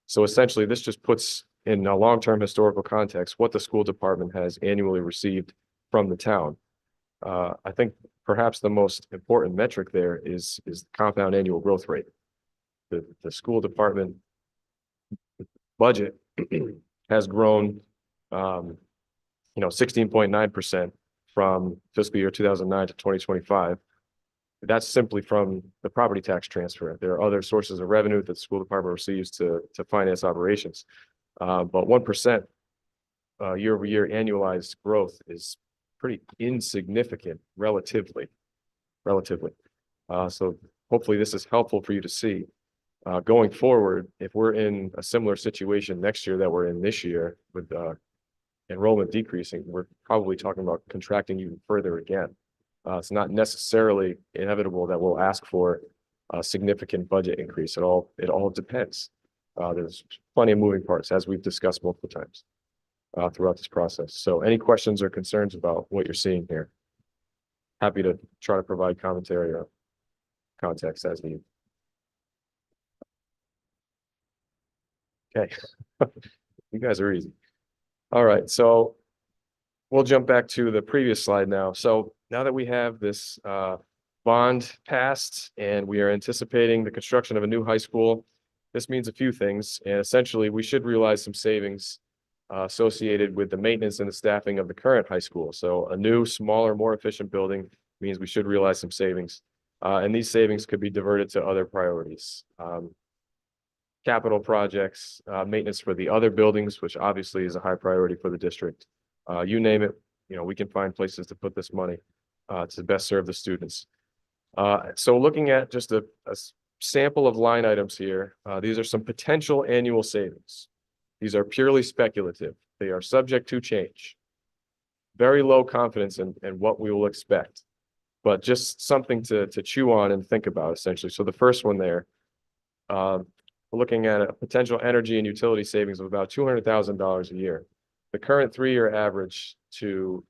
So essentially, this just puts in a long-term historical context what the school department has annually received from the town. I think perhaps the most important metric there is the compound annual growth rate. The school department budget has grown 16.9% from fiscal year 2009 to 2025. That's simply from the property tax transfer. There are other sources of revenue that the school department receives to finance operations. But 1% year over year annualized growth is pretty insignificant relatively. So hopefully this is helpful for you to see. Going forward, if we're in a similar situation next year that we're in this year with enrollment decreasing, we're probably talking about contracting even further again. It's not necessarily inevitable that we'll ask for a significant budget increase. It all depends. There's plenty of moving parts, as we've discussed multiple times throughout this process. So any questions or concerns about what you're seeing here? Happy to try to provide commentary or context as needed. Okay, you guys are easy. All right, so we'll jump back to the previous slide now. So now that we have this bond passed and we are anticipating the construction of a new high school, this means a few things. And essentially, we should realize some savings associated with the maintenance and the staffing of the current high school. So a new, smaller, more efficient building means we should realize some savings. And these savings could be diverted to other priorities. Capital projects, maintenance for the other buildings, which obviously is a high priority for the district. You name it, we can find places to put this money to best serve the students. So looking at just a sample of line items here, these are some potential annual savings. These are purely speculative. They are subject to change. Very low confidence in what we will expect, but just something to chew on and think about essentially. So the first one there, we're looking at a potential energy and utility savings of about $200,000 a year. The current 3-year average for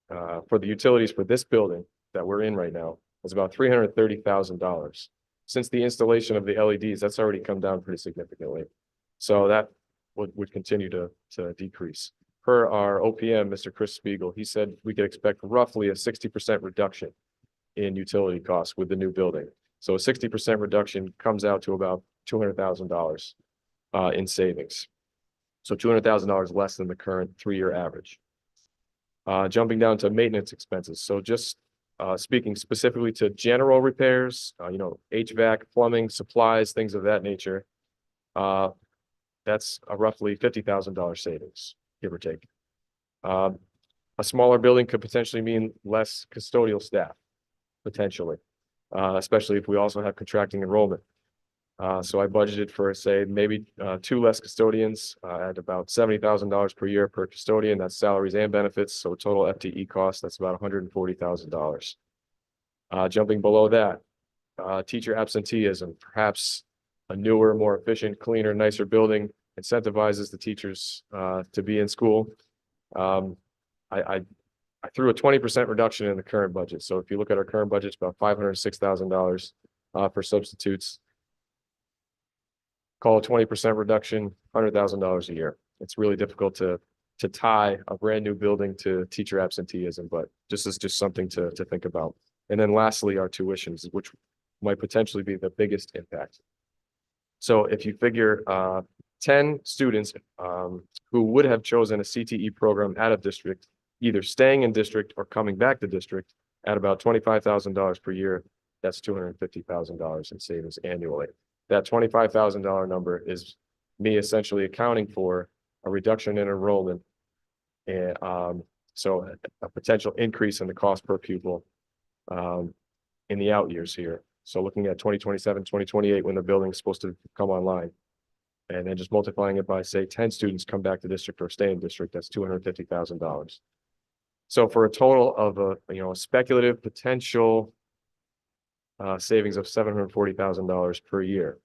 the utilities for this building that we're in right now is about $330,000. Since the installation of the LEDs, that's already come down pretty significantly. So that would continue to decrease. Per our OPM, Mr. Chris Spiegel, he said we could expect roughly a 60% reduction in utility costs with the new building. So a 60% reduction comes out to about $200,000 in savings. So $200,000 less than the current 3-year average. Jumping down to maintenance expenses. So just speaking specifically to general repairs, HVAC, plumbing, supplies, things of that nature, that's a roughly $50,000 savings, give or take. A smaller building could potentially mean less custodial staff, potentially, especially if we also have contracting enrollment. So I budgeted for, say, maybe 2 less custodians at about $70,000 per year per custodian. That's salaries and benefits. So total FTE cost, that's about $140,000. Jumping below that, teacher absenteeism, perhaps a newer, more efficient, cleaner, nicer building incentivizes the teachers to be in school. I threw a 20% reduction in the current budget. So if you look at our current budget, it's about $506,000 for substitutes. Call a 20% reduction, $100,000 a year. It's really difficult to tie a brand new building to teacher absenteeism, but this is just something to think about. And then lastly, our tuitions, which might potentially be the biggest impact. So if you figure 10 students who would have chosen a CTE program out of district, either staying in district or coming back to district at about $25,000 per year, that's $250,000 in savings annually. That $25,000 number is me essentially accounting for a reduction in enrollment and So a potential increase in the cost per pupil in the out years here. So looking at 2027, 2028, when the building's supposed to come online. And then just multiplying it by, say, 10 students come back to district or stay in district, that's $250,000. So for a total of a speculative potential savings of $740,000 per year.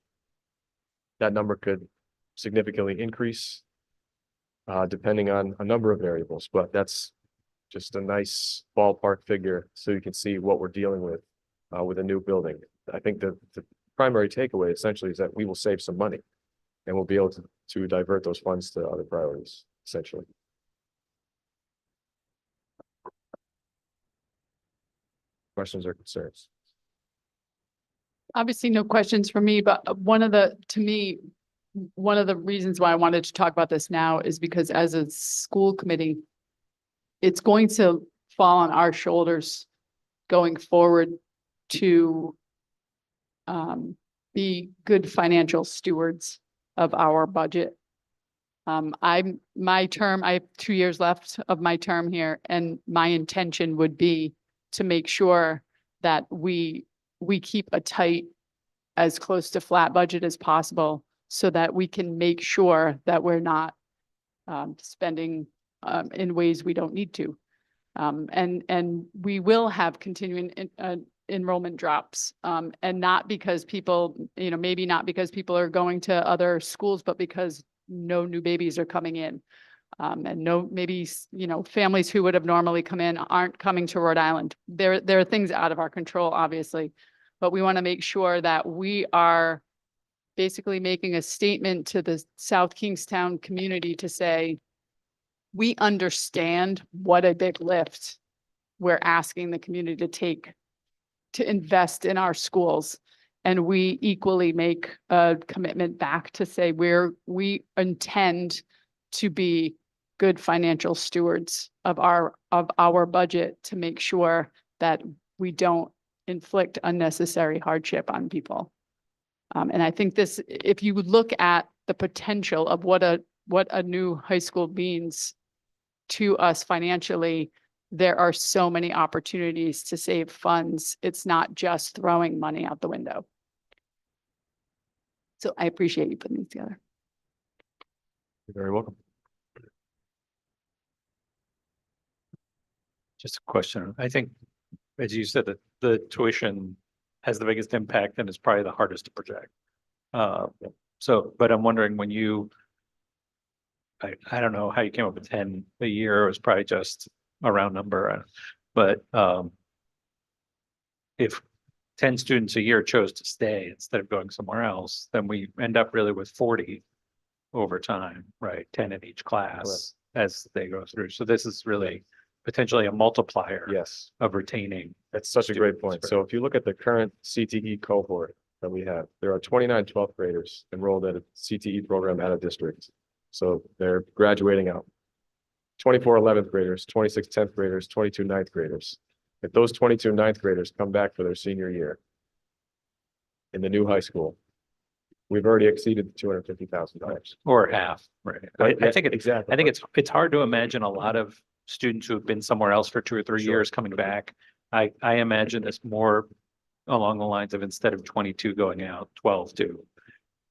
That number could significantly increase depending on a number of variables, but that's just a nice ballpark figure so you can see what we're dealing with a new building. I think the primary takeaway essentially is that we will save some money and we'll be able to divert those funds to other priorities, essentially. Questions or concerns? Obviously, no questions for me, but one of the reasons why I wanted to talk about this now is because as a school committee, it's going to fall on our shoulders going forward to be good financial stewards of our budget. I have 2 years left of my term here, and my intention would be to make sure that we keep a tight, as close to flat budget as possible so that we can make sure that we're not spending in ways we don't need to. And we will have continuing enrollment drops, and not because people, maybe not because people are going to other schools, but because no new babies are coming in. And maybe families who would have normally come in aren't coming to Rhode Island. There are things out of our control, obviously, but we want to make sure that we are basically making a statement to the South Kingstown community to say, we understand what a big lift we're asking the community to take to invest in our schools. And we equally make a commitment back to say we intend to be good financial stewards of our budget to make sure that we don't inflict unnecessary hardship on people. And I think this, if you would look at the potential of what a new high school means to us financially, there are so many opportunities to save funds. It's not just throwing money out the window. So I appreciate you putting these together. You're very welcome. Just a question. I think, as you said, that the tuition has the biggest impact and is probably the hardest to project. But I'm wondering I don't know how you came up with 10 a year. It was probably just a round number. But if 10 students a year chose to stay instead of going somewhere else, then we end up really with 40 over time, right? 10 in each class as they go through. So this is really potentially a multiplier Yes, of retaining. that's such a great students, point. So if you look at the current CTE cohort that we have, there are 29 12th graders enrolled at a CTE program at a district. So they're graduating out. 24 11th graders, 26 10th graders, 22 9th graders. If those 22 9th graders come back for their senior year in the new high school, we've already exceeded the $250,000. Or half, right? I think exactly. I think it's hard to imagine a lot of students who have been somewhere else for 2 or 3 Sure. years coming back. I imagine it's more along the lines of instead of 22 going out, 12 to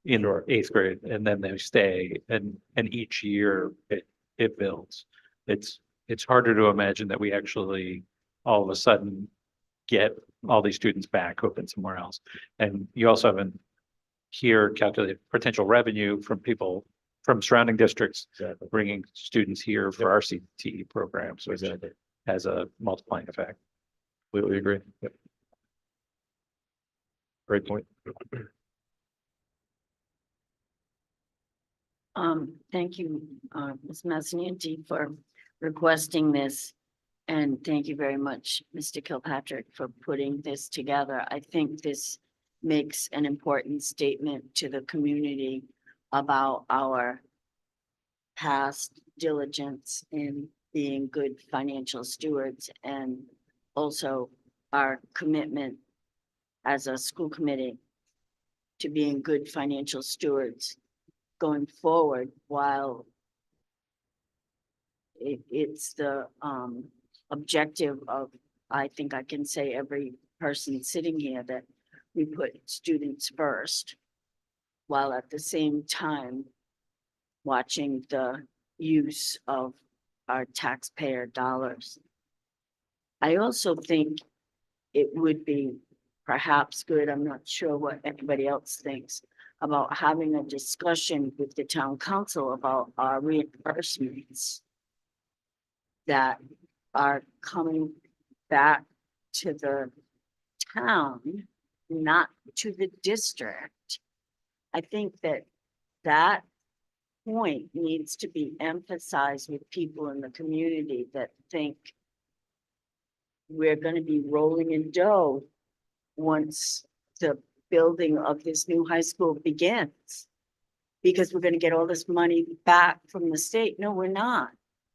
in Sure. 8th grade, and then they stay, and each year it builds. It's harder to imagine that we actually all of a sudden get all these students back who've been somewhere else. And you also haven't here calculated potential revenue from people from surrounding districts Exactly. bringing students here for our CTE programs, which Exactly. has a multiplying effect. Completely agree. Yep. Great point. Thank you, Ms. Massananti, for requesting this. And thank you very much, Mr. Kilpatrick, for putting this together. I think this makes an important statement to the community about our past diligence in being good financial stewards and also our commitment as a school committee to being good financial stewards going forward while it's the, objective of, I think I can say every person sitting here, that we put students first, while at the same time watching the use of our taxpayer dollars. I also think it would be perhaps good, I'm not sure what anybody else thinks, about having a discussion with the town council about our reimbursements that are coming back to the town, not to the district. I think that that point needs to be emphasized with people in the community that think we're going to be rolling in dough once the building of this new high school begins, because we're going to get all this money back from the state. No, we're not.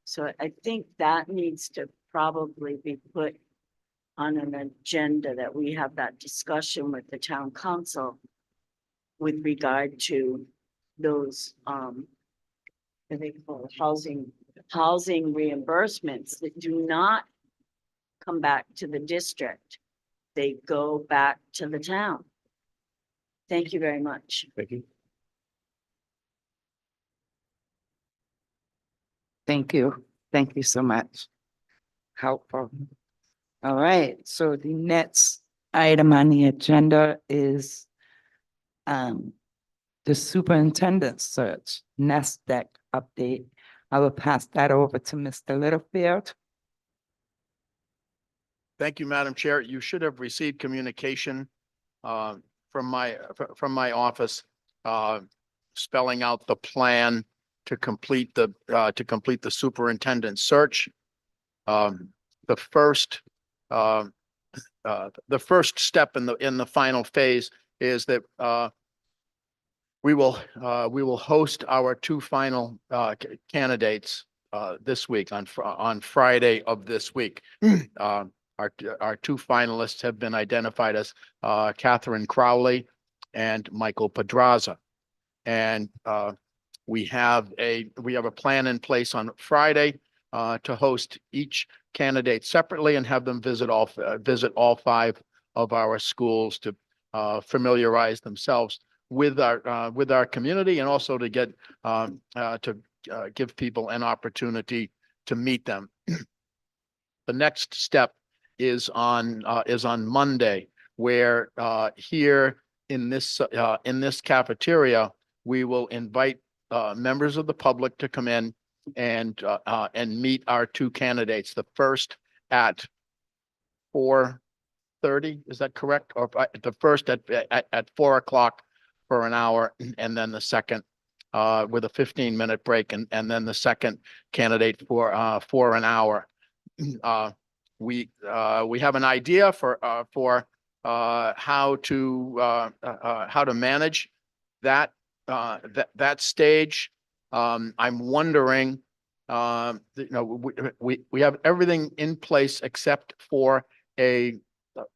So I think that needs to probably be put on an agenda, that we have that discussion with the town council with regard to those, I think housing reimbursements that do not come back to the district. They go back to the town. Thank you very much. Thank you. Thank you. Thank you so much. Helpful. All right, so the next item on the agenda is the superintendent search, NESDEC update. I will pass that over to Mr. Littlefield. Thank you, Madam Chair. You should have received communication from my office spelling out the plan to complete the superintendent search. The first step in the final phase is that we will host our two final candidates this week on Friday of this week. Our two finalists have been identified as Catherine Crowley and Michael Pedraza. And we have a plan in place on Friday to host each candidate separately and have them visit all five of our schools to familiarize themselves with our community, and also to get to give people an opportunity to meet them. The next step is on Monday, where here in this cafeteria, we will invite members of the public to come in and meet our two candidates. The first at 4:30, is that correct? Or the first at 4 o'clock for an hour, and then the second with a 15-minute break, and then the second candidate for an hour. We have an idea for how to manage that stage. I'm wondering, we have everything in place except for a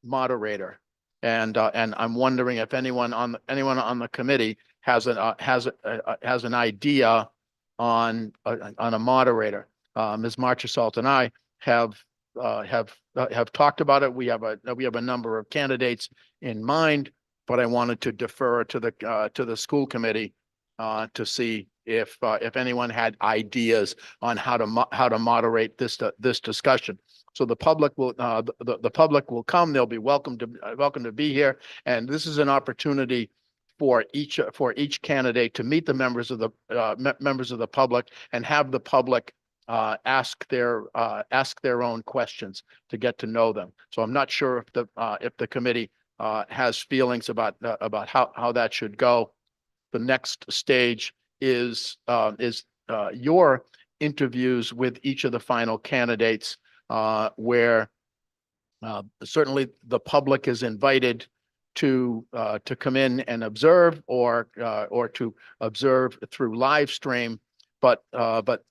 moderator, and I'm wondering if anyone on the committee has an idea on a moderator. Ms. Marchessault and I have talked about it. We have a number of candidates in mind, but I wanted to defer to the school committee to see if anyone had ideas on how to moderate this discussion. So the public will come. They'll be welcome to be here, and this is an opportunity for each candidate to meet the members of the public and have the public ask their own questions to get to know them. So I'm not sure if the committee has feelings about how that should go. The next stage is your interviews with each of the final candidates, where certainly the public is invited to come in and observe, or to observe through live stream. But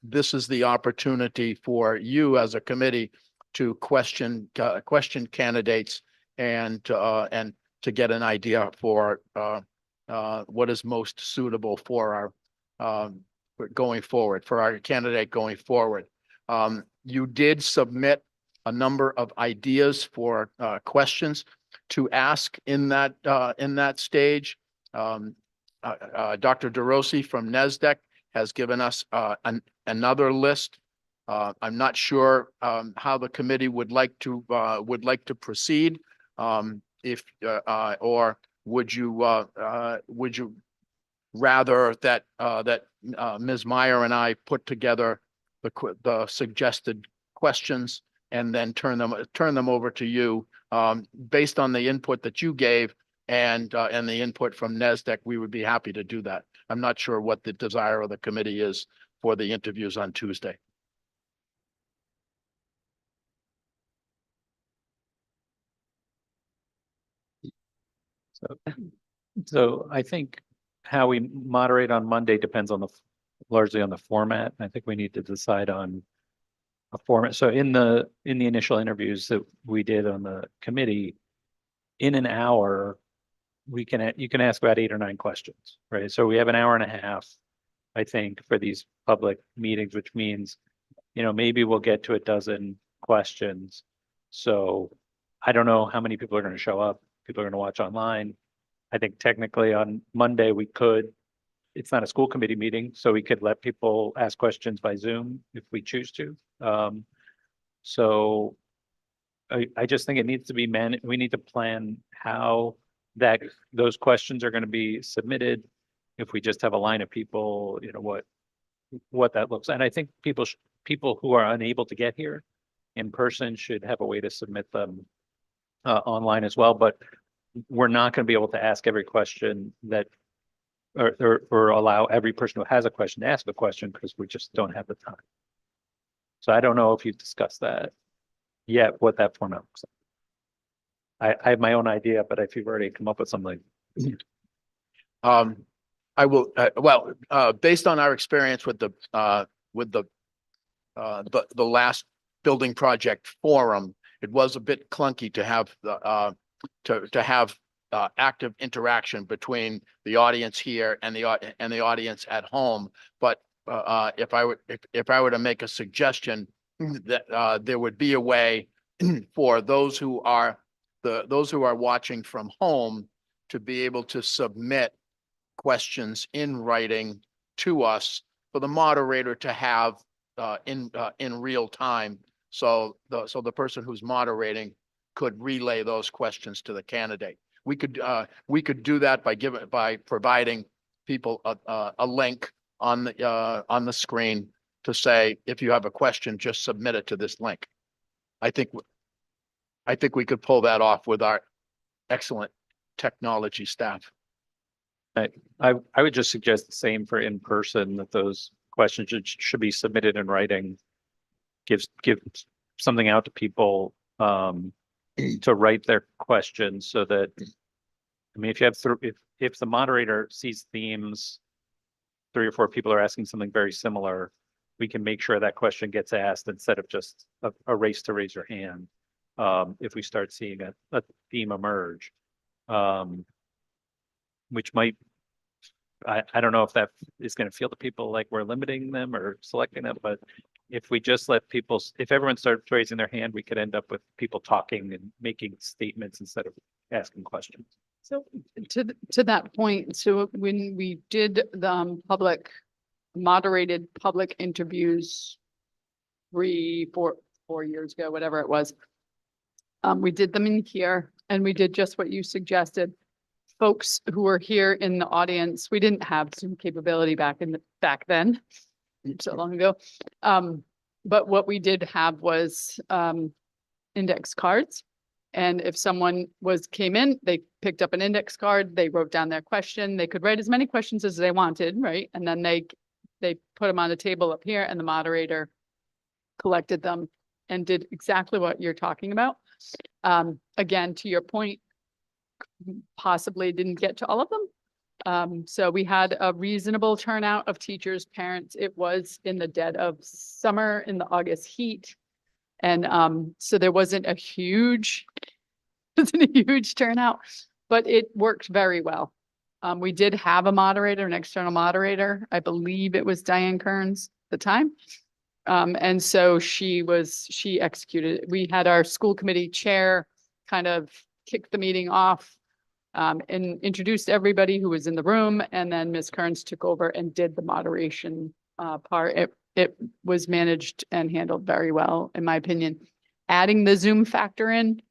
this is the opportunity for you as a committee to question candidates and to get an idea for what is most suitable for our going forward, for our candidate going forward. You did submit a number of ideas for questions to ask in that stage. Dr. DeRossi from NESDEC has given us another list. I'm not sure how the committee would like to proceed. If or would you rather that Ms. Meyer and I put together the suggested questions and then turn them over to you based on the input that you gave and the input from NESDEC. We would be happy to do that. I'm not sure what the desire of the committee is for the interviews on Tuesday. So I think how we moderate on Monday depends on largely on the format. I think we need to decide on a format. So in the initial interviews that we did on the committee, in an hour, you can ask about 8 or 9 questions, right? So we have an hour and a half, I think, for these public meetings, which means, maybe we'll get to a dozen questions. So I don't know how many people are going to show up. People are going to watch online. I think technically on Monday it's not a school committee meeting, so we could let people ask questions by Zoom if we choose to. So I just think it needs to be we need to plan how those questions are going to be submitted. If we just have a line of people, what that looks like. And I think people who are unable to get here in person should have a way to submit them online as well. But we're not going to be able to ask every question or allow every person who has a question to ask a question because we just don't have the time. So I don't know if you've discussed that yet, what that format looks like. I have my own idea, but if you've already come up with something. I will, based on our experience with the last building project forum, it was a bit clunky to have to have active interaction between the audience here and the audience at home. But if I were to make a suggestion, that there would be a way for those who are watching from home to be able to submit questions in writing to us for the moderator to have in real time. So the person who's moderating could relay those questions to the candidate. We could do that by providing people a link on the screen to say, if you have a question, just submit it to this link. I think we could pull that off with our excellent technology staff. I would just suggest the same for in person, that those questions should be submitted in writing. Give something out to people to write their questions so that, if you have if the moderator sees themes, 3 or 4 people are asking something very similar, we can make sure that question gets asked instead of just a race to raise your hand. If we start seeing a theme emerge, which might, I don't know if that is going to feel to people like we're limiting them or selecting them, but if we just let people, if everyone starts raising their hand, we could end up with people talking and making statements instead of asking questions. So to that point, so when we did the moderated public interviews 3, 4 years ago, whatever it was, we did them in here and we did just what you suggested. Folks who were here in the audience, we didn't have Zoom capability back then, so long ago. But what we did have was index cards. And if someone came in, they picked up an index card, they wrote down their question, they could write as many questions as they wanted, right? And then they put them on the table up here and the moderator collected them and did exactly what you're talking about. Again, to your point, possibly didn't get to all of them. So we had a reasonable turnout of teachers, parents. It was in the dead of summer in the August heat. And so there wasn't a huge turnout, but it worked very well. We did have a moderator, an external moderator. I believe it was Diane Kearns at the time. And so she executed, we had our school committee chair kind of kick the meeting off and introduced everybody who was in the room, and then Ms. Kearns took over and did the moderation part. It was managed and handled very well, in my opinion. Adding the Zoom factor in,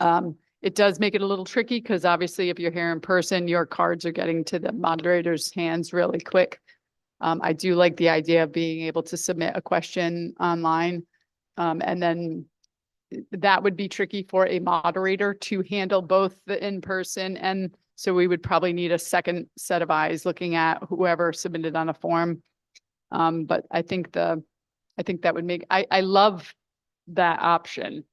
it does make it a little tricky because obviously if you're here in person, your cards are getting to the moderator's hands really quick. I do like the idea of being able to submit a question online. And then that would be tricky for a moderator to handle both the in-person, and so we would probably need a second set of eyes looking at whoever submitted on a form. But I think that would make, I love that option.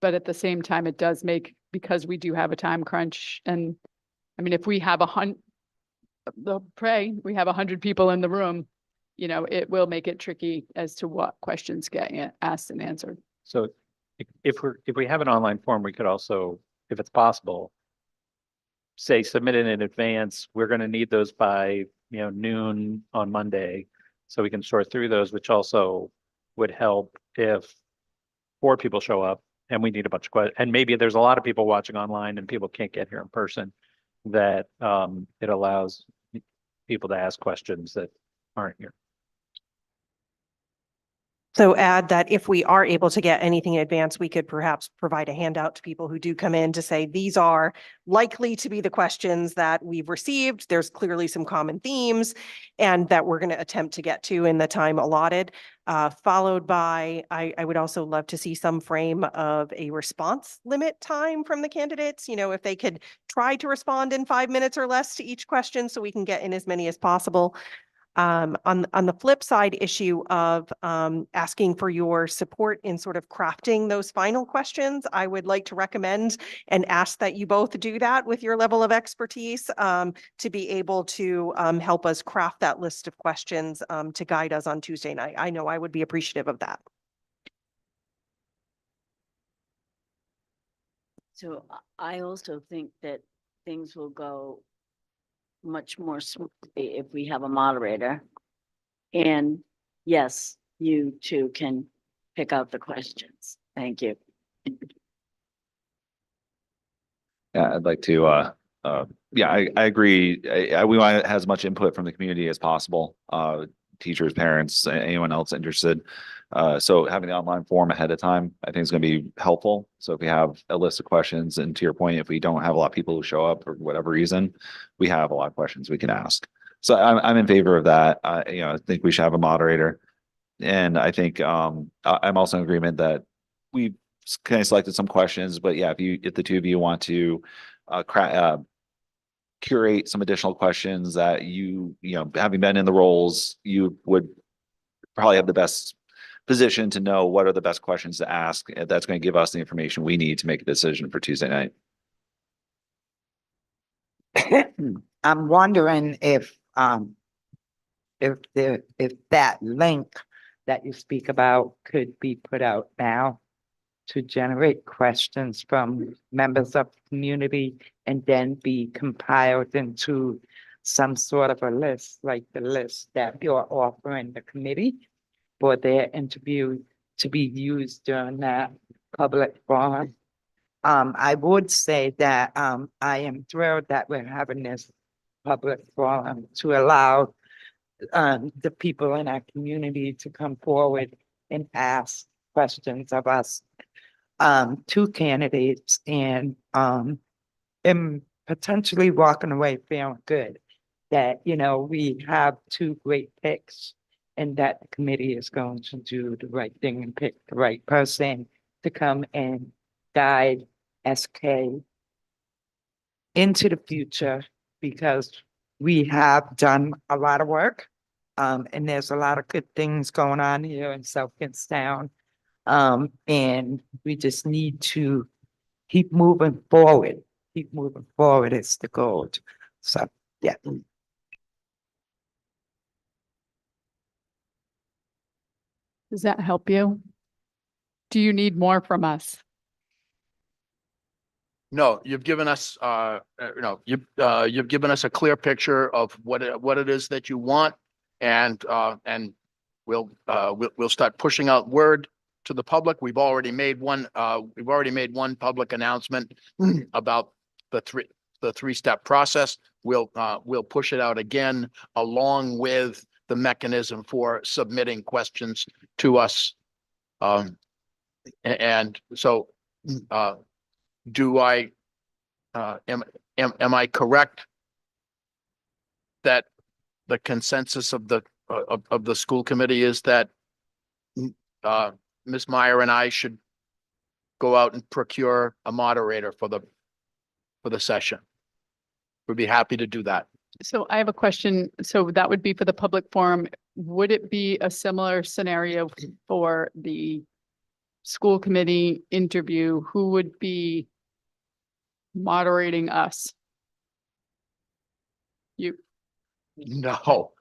But at the same time, it does make, because we do have a time crunch, and I mean, if we have we have 100 people in the room, you know, it will make it tricky as to what questions get asked and answered. So if we have an online form, we could also, if it's possible, say submit it in advance. We're going to need those by, noon on Monday, so we can sort through those, which also would help if 4 people show up and we need a bunch of questions. And maybe there's a lot of people watching online and people can't get here in person, that it allows people to ask questions that aren't here. So add that if we are able to get anything in advance, we could perhaps provide a handout to people who do come in to say, these are likely to be the questions that we've received. There's clearly some common themes and that we're going to attempt to get to in the time allotted. Followed by, I would also love to see some frame of a response limit time from the candidates. If they could try to respond in 5 minutes or less to each question so we can get in as many as possible. On the flip side issue of asking for your support in sort of crafting those final questions, I would like to recommend and ask that you both do that with your level of expertise to be able to help us craft that list of questions to guide us on Tuesday night. I know I would be appreciative of that. So I also think that things will go much more smoothly if we have a moderator. And yes, you too can pick out the questions. Thank you. Yeah, I'd like to, yeah, I agree. We want to have as much input from the community as possible. Teachers, parents, anyone else interested. So having the online form ahead of time, I think is going to be helpful. So if we have a list of questions, and to your point, if we don't have a lot of people who show up for whatever reason, we have a lot of questions we can ask. So I'm in favor of that. I think we should have a moderator. And I think I'm also in agreement that we kind of selected some questions, but yeah, if the two of you want to curate some additional questions that having been in the roles, you would probably have the best position to know what are the best questions to ask. That's going to give us the information we need to make a decision for Tuesday night. I'm wondering if that link that you speak about could be put out now to generate questions from members of the community and then be compiled into some sort of a list, like the list that you're offering the committee for their interview to be used during that public forum. I would say that I am thrilled that we're having this public forum to allow the people in our community to come forward and ask questions of us, 2 candidates, and potentially walking away feeling good that, we have 2 great picks and that the committee is going to do the right thing and pick the right person to come and guide SK into the future, because we have done a lot of work. And there's a lot of good things going on here in South Kingstown. And we just need to keep moving forward. Keep moving forward is the goal. So, yeah. Does that help you? Do you need more from us? No, you've given us, you've given us a clear picture of what it is that you want. And we'll start pushing out word to the public. We've already made one public announcement about the three-step process. We'll push it out again along with the mechanism for submitting questions to us. And so, do I, am I correct that the consensus of the school committee is that Ms. Meyer and I should go out and procure a moderator for the session? We'd be happy to do that. So I have a question. So that would be for the public forum. Would it be a similar scenario for the school committee interview? Who would be moderating us? You, No.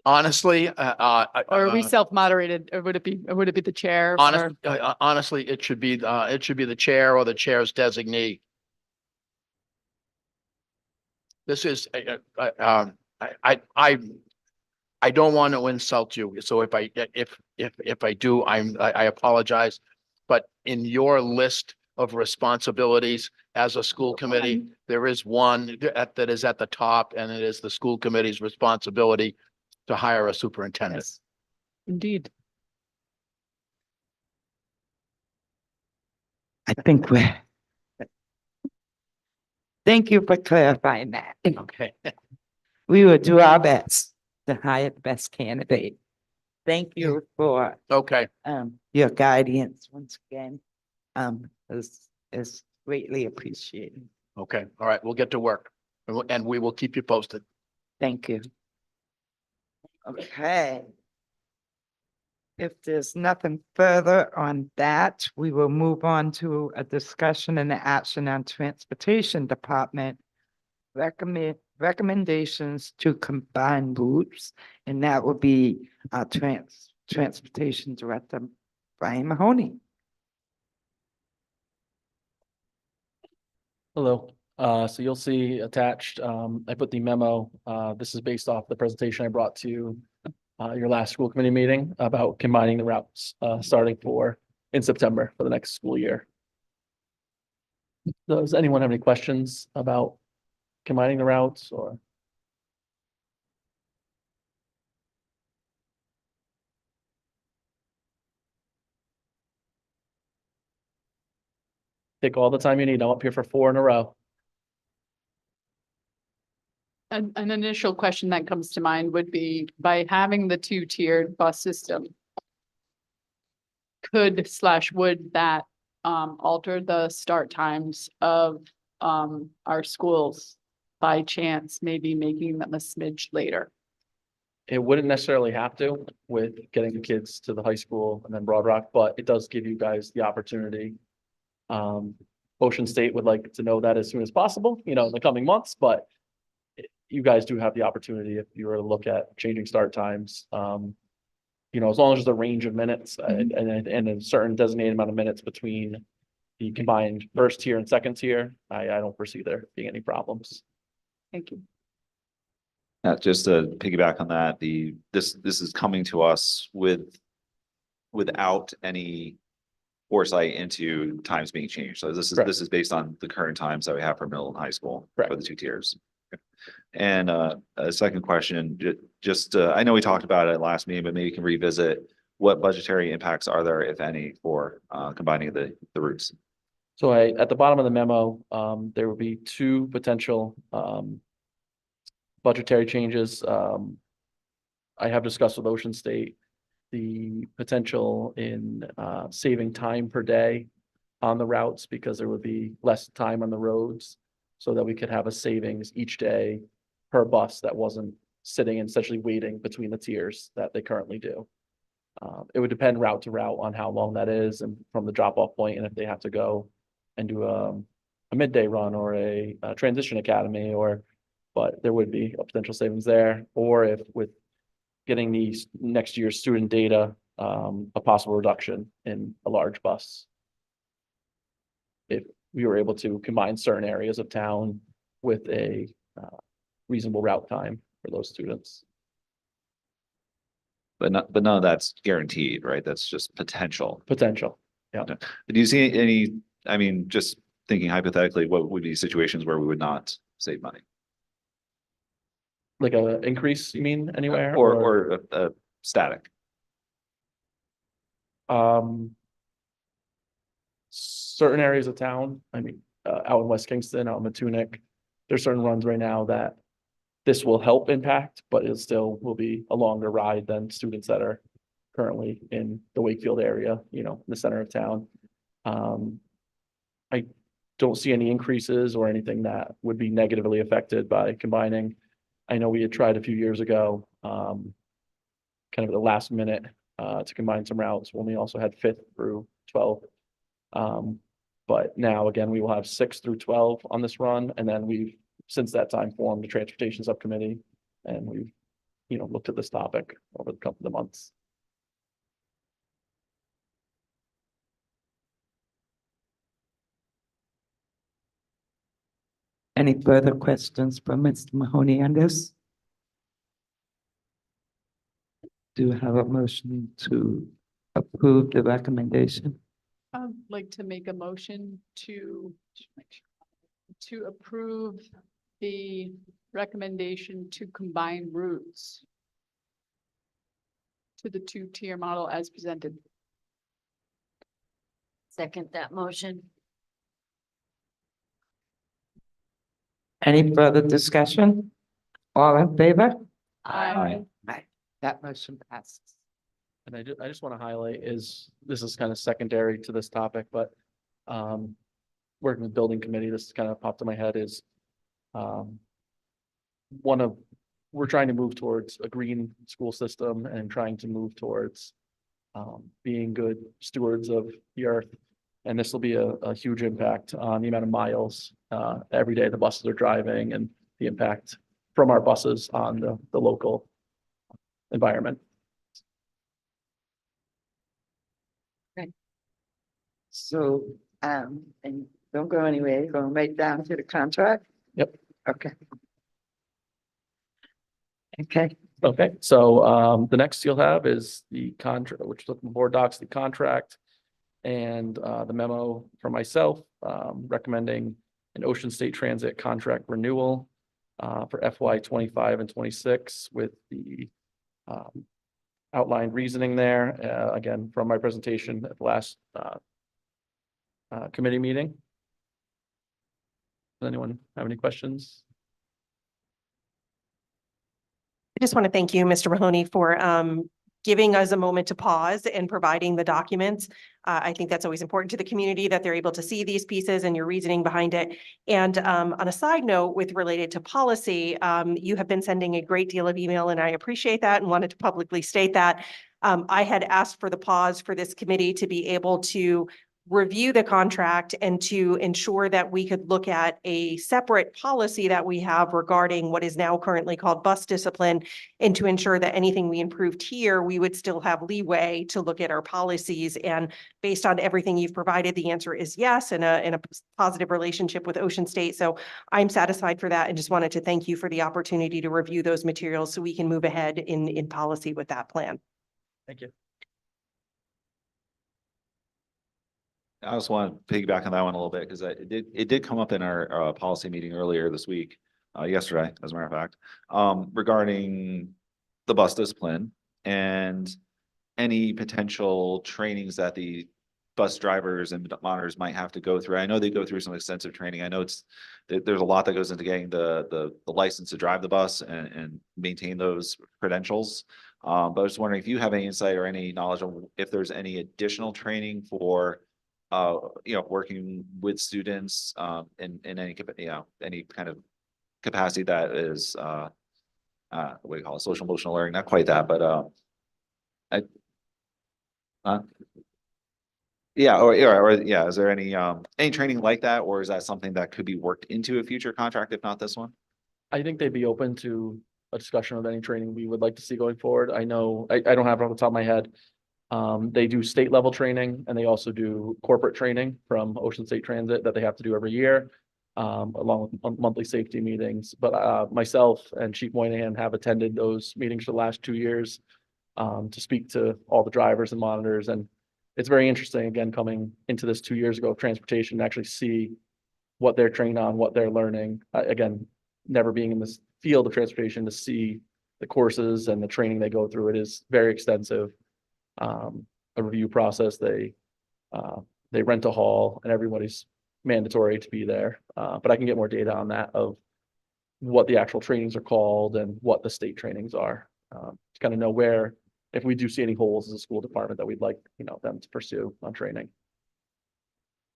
Honestly, or are we self-moderated, or would it be the chair? or- honestly, it should be the chair or the chair's designee. This is, I don't want to insult you, so if I do, I apologize. But in your list of responsibilities as a school committee, there is one that is at the top, and it is the school committee's responsibility to hire a superintendent. Yes, indeed. I think we're. Thank you for clarifying that. Okay. We will do our best to hire the best candidate. Thank you for Okay. your guidance once again. Is greatly appreciated. Okay. All right. We'll get to work, and we will keep you posted. Thank you. Okay. If there's nothing further on that, we will move on to a discussion and action on Transportation Department recommendations to combine routes, and that will be Transportation Director Brian Mahoney. Hello. So you'll see attached, I put the memo. This is based off the presentation I brought to your last school committee meeting about combining the routes, starting in September for the next school year. Does anyone have any questions about combining the routes or? Take all the time you need. I'm up here for 4 in a row. An initial question that comes to mind would be, by having the two-tiered bus system, would that alter the start times of our schools by chance, maybe making them a smidge later? It wouldn't necessarily have to with getting the kids to the high school and then Broad Rock, but it does give you guys the opportunity. Ocean State would like to know that as soon as possible, in the coming months, but you guys do have the opportunity if you were to look at changing start times. As long as there's a range of minutes and a certain designated amount of minutes between the combined first tier and second tier, I don't foresee there being any problems. Thank you. Just to piggyback on that, this is coming to us without any foresight into times being changed. So this is based on the current times that we have for middle and high school for the 2 tiers. And a second question, just I know we talked about it last meeting, but maybe you can revisit what budgetary impacts are there, if any, for combining the routes. So at the bottom of the memo, there will be 2 potential budgetary changes. I have discussed with Ocean State the potential in saving time per day on the routes, because there would be less time on the roads, so that we could have a savings each day per bus that wasn't sitting and essentially waiting between the tiers that they currently do. It would depend route to route on how long that is and from the drop-off point, and if they have to go and do a midday run or a transition academy, but there would be a potential savings there. Or if with getting these next year's student data, a possible reduction in a large bus, if we were able to combine certain areas of town with a reasonable route time for those students. but none of that's guaranteed, right? That's just potential. Potential. Do you see any, I mean, just thinking hypothetically, what would be situations where we would not save money? Like a increase, you mean, anywhere? Or static? Certain areas of town, I mean, out in West Kingston, out in Matunic, there's certain runs right now that this will help impact, but it still will be a longer ride than students that are currently in the Wakefield area, you know, in the center of town. I don't see any increases or anything that would be negatively affected by combining. I know we had tried a few years ago, kind of at the last minute, to combine some routes when we also had 5th through 12th. But now again, we will have 6 through 12 on this run, and then we've since that time formed a transportation subcommittee, and we've, you know, looked at this topic over the couple of months. Any further questions from Mr. Mahoney on this? Do you have a motion to approve the recommendation? I'd like to make a motion to approve the recommendation to combine routes to the 2-tier model as presented. Second that motion. Any further discussion? All in favor? Aye. Aye. That motion passes. And I just want to highlight is, this is kind of secondary to this topic, but working with building committee, this kind of popped in my head is we're trying to move towards a green school system and trying to move towards being good stewards of the earth. And this will be a huge impact on the amount of miles every day the buses are driving and the impact from our buses on the local environment. So, and don't go anywhere, you're going right down to the contract? Yep. Okay. Okay, Okay, so the next you'll have is the contract, which the board docs, the contract and the memo from myself recommending an Ocean State Transit contract renewal for FY 25 and 26 with the outlined reasoning there, again, from my presentation at the last committee meeting. Does anyone have any questions? I just want to thank you, Mr. Mahoney, for giving us a moment to pause and providing the documents. I think that's always important to the community that they're able to see these pieces and your reasoning behind it. And on a side note, with related to policy, you have been sending a great deal of email, and I appreciate that and wanted to publicly state that. I had asked for the pause for this committee to be able to review the contract and to ensure that we could look at a separate policy that we have regarding what is now currently called bus discipline, and to ensure that anything we improved here, we would still have leeway to look at our policies. And based on everything you've provided, the answer is yes, and a positive relationship with Ocean State. So I'm satisfied for that, and just wanted to thank you for the opportunity to review those materials so we can move ahead in policy with that plan. Thank you. I just want to piggyback on that one a little bit because it did come up in our policy meeting earlier this week, yesterday, as a matter of fact, regarding the bus discipline and any potential trainings that the bus drivers and monitors might have to go through. I know they go through some extensive training. I know there's a lot that goes into getting the license to drive the bus and maintain those credentials. But I was just wondering if you have any insight or any knowledge of if there's any additional training for working with students in any any kind of capacity that is what do you call it, social emotional learning, not quite that, but is there any training like that, or is that something that could be worked into a future contract, if not this one? I think they'd be open to a discussion of any training we would like to see going forward. I know, I don't have it off the top of my head. They do state level training, and they also do corporate training from Ocean State Transit that they have to do every year, along with monthly safety meetings. But myself and Chief Moynihan have attended those meetings for the last 2 years. to speak to all the drivers and monitors. And it's very interesting, again, coming into this 2 years ago, of transportation, to actually see what they're trained on, what they're learning. Again, never being in this field of transportation, to see the courses and the training they go through. It is very extensive. A review process, they rent a hall and everybody's mandatory to be there. But I can get more data on that, of what the actual trainings are called and what the state trainings are. To kind of know where, if we do see any holes as a school department that we'd like, them to pursue on training.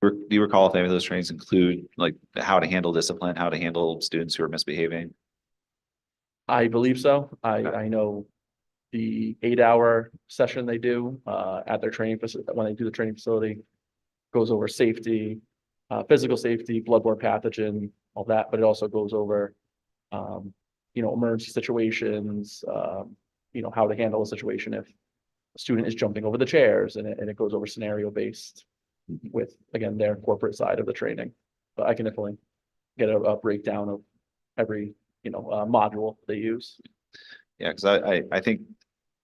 Do you recall if any of those trainings include like how to handle discipline, how to handle students who are misbehaving? I believe so. I know the 8-hour session they do at their training facility, when they do the training facility, goes over safety, physical safety, bloodborne pathogen, all that, but it also goes over emergency situations, how to handle a situation if a student is jumping over the chairs, and it goes over scenario based with, again, their corporate side of the training. But I can definitely get a breakdown of every module they use. Yeah, because I think,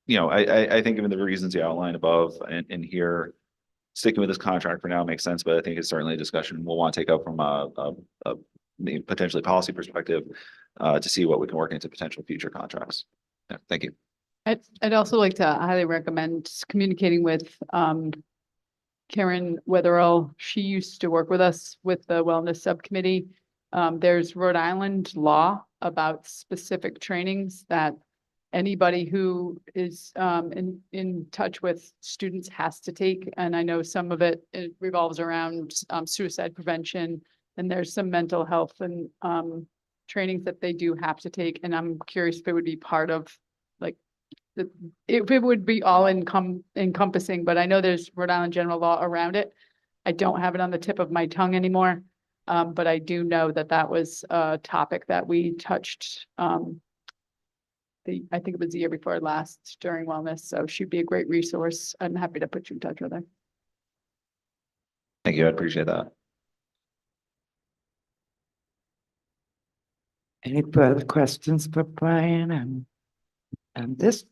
I think given the reasons you outlined above and here, sticking with this contract for now makes sense, but I think it's certainly a discussion we'll want to take up from a maybe potentially policy perspective to see what we can work into potential future contracts. Yeah, thank you. I'd also like to highly recommend communicating with Karen Wetherell. She used to work with us with the wellness subcommittee. There's Rhode Island law about specific trainings that anybody who is in touch with students has to take. And I know some of it revolves around suicide prevention, and there's some mental health and trainings that they do have to take. And I'm curious if it would be part of, like, if it would be all encompassing, but I know there's Rhode Island general law around it. I don't have it on the tip of my tongue anymore. But I do know that that was a topic that we touched, I think it was the year before last during wellness. So she'd be a great resource. I'm happy to put you in touch with her. Thank you. I appreciate that. Any further questions for Brian and this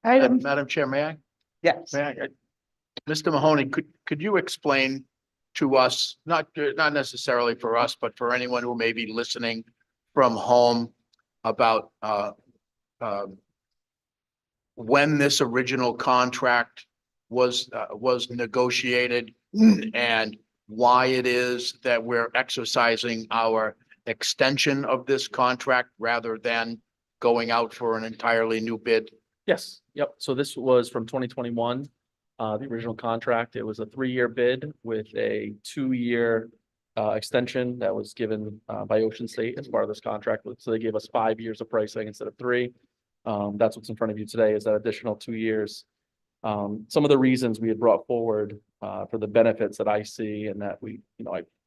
item? Madam Chair, may I? Yes. Mr. Mahoney, could you explain to us, not necessarily for us, but for anyone who may be listening from home, about when this original contract was negotiated and why it is that we're exercising our extension of this contract rather than going out for an entirely new bid? Yes, yep. So this was from 2021. The original contract, it was a 3-year bid with a 2-year extension that was given by Ocean State as part of this contract. So they gave us 5 years of pricing instead of 3. That's what's in front of you today, is that additional 2 years. Some of the reasons we had brought forward for the benefits that I see, and that we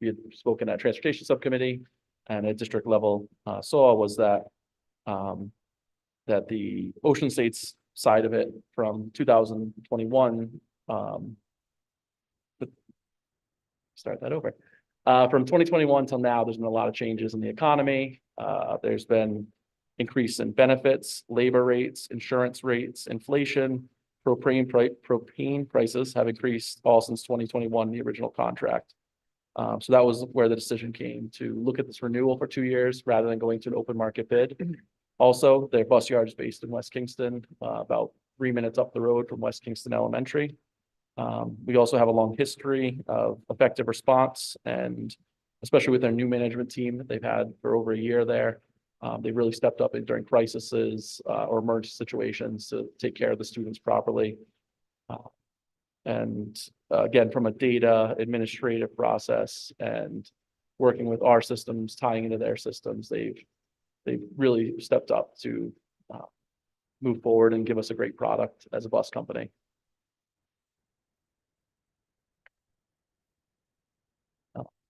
had spoken at transportation subcommittee and at district level saw, was that that the Ocean State's side of it from 2021, start that over. From 2021 till now, there's been a lot of changes in the economy. There's been increase in benefits, labor rates, insurance rates, inflation, propane prices have increased all since 2021, the original contract. So that was where the decision came to look at this renewal for 2 years rather than going to an open market bid. Also, their bus yard is based in West Kingston, about 3 minutes up the road from West Kingston Elementary. We also have a long history of effective response, and especially with their new management team that they've had for over a year there, they really stepped up during crises or emergency situations to take care of the students properly. And again, from a data administrative process and working with our systems, tying into their systems, they've really stepped up to move forward and give us a great product as a bus company.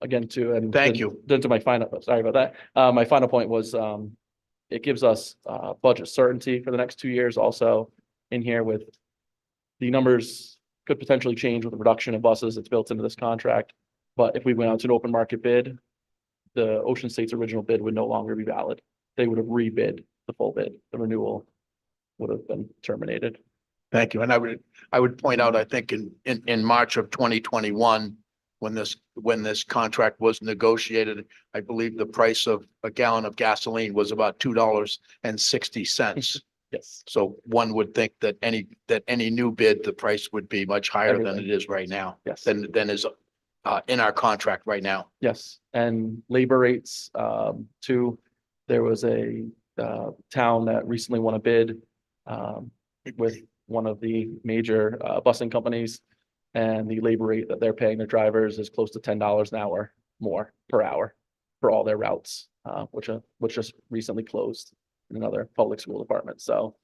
Again, and Thank you. Then to my final, sorry about that. My final point was it gives us budget certainty for the next 2 years. Also in here, with the numbers could potentially change with the reduction of buses. It's built into this contract. But if we went out to an open market bid, the Ocean State's original bid would no longer be valid. They would have rebid the full bid, the renewal would have been terminated. Thank you. And I would point out, I think in March of 2021, when this contract was negotiated, I believe the price of a gallon of gasoline was about $2.60. Yes. So one would think that any new bid, the price would be much higher than Everything. it is right now, Yes. than is in our contract right now. Yes, and labor rates, too. There was a town that recently won a bid with one of the major busing companies. And the labor rate that they're paying their drivers is close to $10 an hour more per hour for all their routes, which just recently closed in another public school department. So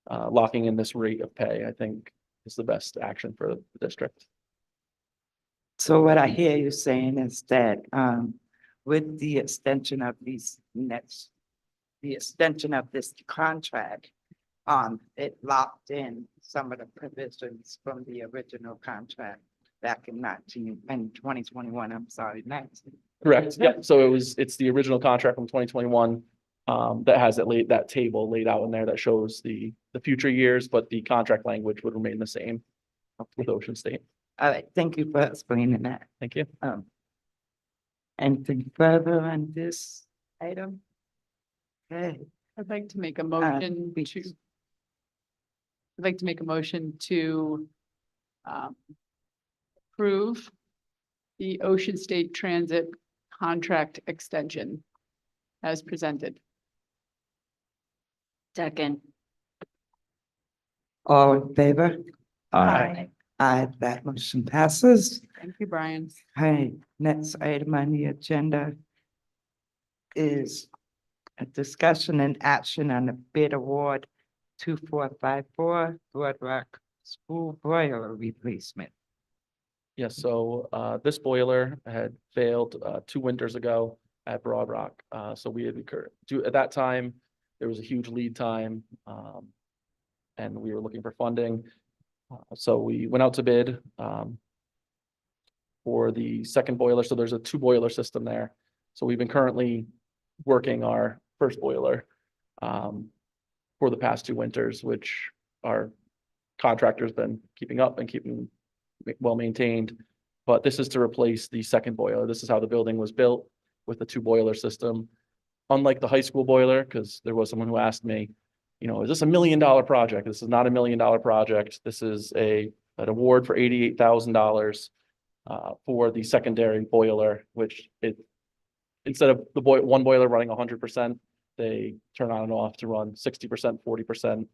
locking in this rate of pay, I think, is the best action for the district. So what I hear you saying is that with the extension of the extension of this contract, it locked in some of the provisions from the original contract back in 2021, I'm sorry, 19. Correct. Yep. So it's the original contract from 2021 that has that table laid out in there that shows the future years, but the contract language would remain the same with Ocean State. All right, thank you for explaining that. Thank you. Anything further on this item? Okay, I'd like to make a motion please. to. I'd like to make a motion to approve the Ocean State Transit contract extension as presented. Second. All in favor? Aye. Aye, that motion passes. Thank you, Brian. Hi, next item on the agenda is a discussion and action on the bid award 2454 Boardwalk School Boiler Replacement. Yes, so this boiler had failed 2 winters ago at Broad Rock. So we had at that time, there was a huge lead time, and we were looking for funding. So we went out to bid for the second boiler. So there's a 2 boiler system there. So we've been currently working our first boiler for the past 2 winters, which our contractor's been keeping up and keeping well maintained. But this is to replace the second boiler. This is how the building was built with the 2 boiler system. Unlike the high school boiler, because there was someone who asked me, is this $1 million project? This is not $1 million project. This is an award for $88,000 for the secondary boiler, which instead of the one boiler running 100%, they turn on and off to run 60%, 40%.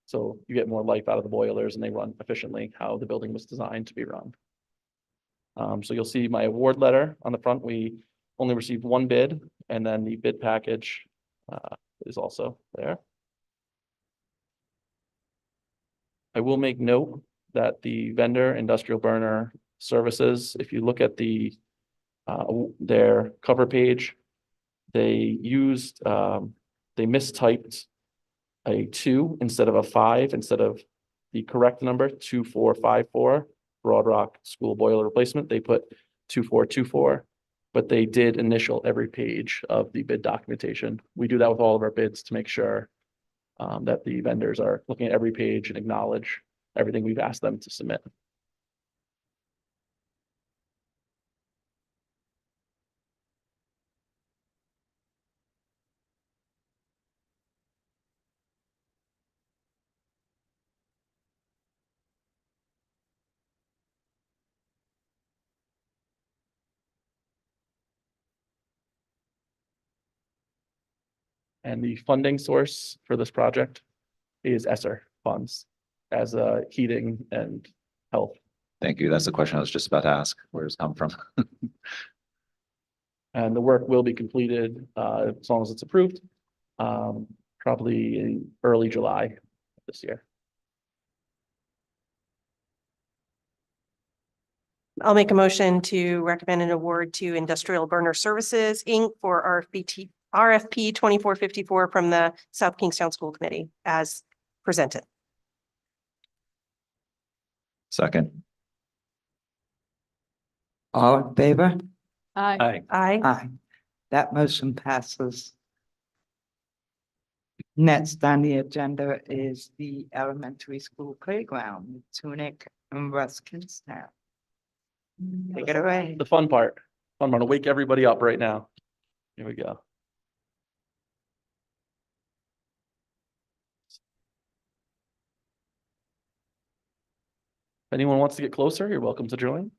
So you get more life out of the boilers and they run efficiently how the building was designed to be run. So you'll see my award letter on the front. We only received 1 bid, and then the bid package is also there. I will make note that the vendor, Industrial Burner Services, if you look at their cover page, they mistyped a 2 instead of a 5, instead of the correct number 2454 Broad Rock School Boiler Replacement. They put 2424, but they did initial every page of the bid documentation. We do that with all of our bids to make sure that the vendors are looking at every page and acknowledge everything we've asked them to submit. And the funding source for this project is ESSER funds as heating and health. Thank you. That's the question I was just about to ask. Where does it come from? And the work will be completed as long as it's approved, probably in early July this year. I'll make a motion to recommend an award to Industrial Burner Services, Inc. for RFP 2454 from the South Kingstown School Committee as presented. Second. All in favor? Aye. Aye. Aye, that motion passes. Next on the agenda is the elementary school playground, Tunic and West Kingstown. Take it away. The fun part. I'm gonna wake everybody up right now. Here we go. If anyone wants to get closer, you're welcome to join.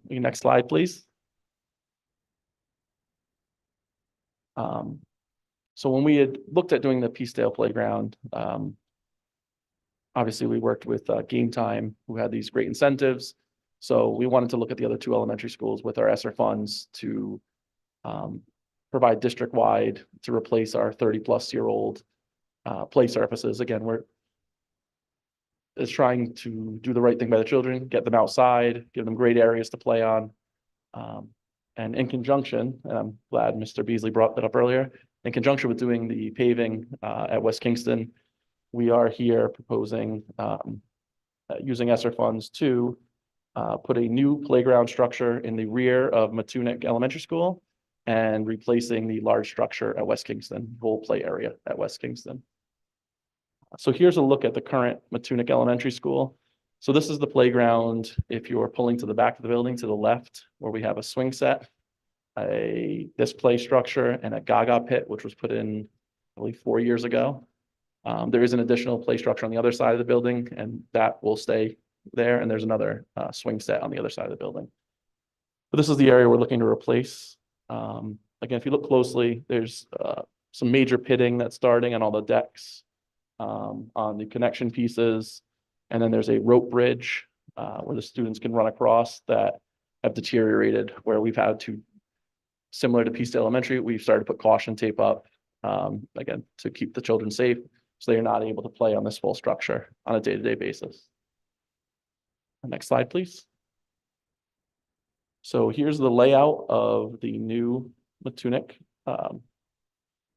Next slide, please. So when we had looked at doing the Peacedale playground, obviously we worked with Game Time, who had these great incentives. So we wanted to look at the other two elementary schools with our ESSER funds to provide district-wide to replace our 30-plus-year-old play surfaces. Again, we're trying to do the right thing by the children, get them outside, give them great areas to play on. And in conjunction, and I'm glad Mr. Beasley brought that up earlier, in conjunction with doing the paving at West Kingston, we are here proposing using ESSER funds to put a new playground structure in the rear of Matunic Elementary School and replacing the large structure at West Kingston, whole play area at West Kingston. So here's a look at the current Matunic Elementary School. So this is the playground. If you're pulling to the back of the building to the left, where we have a swing set, this play structure, and a Gaga pit, which was put in, I believe, 4 years ago. There is an additional play structure on the other side of the building, and that will stay there. And there's another swing set on the other side of the building. But this is the area we're looking to replace. Again, if you look closely, there's some major pitting that's starting on all the decks, on the connection pieces. And then there's a rope bridge where the students can run across that have deteriorated, where we've had to, similar to Peacedale Elementary, we've started to put caution tape up, again, to keep the children safe, so they're not able to play on this full structure on a day-to-day basis. Next slide, please. So here's the layout of the new Matunic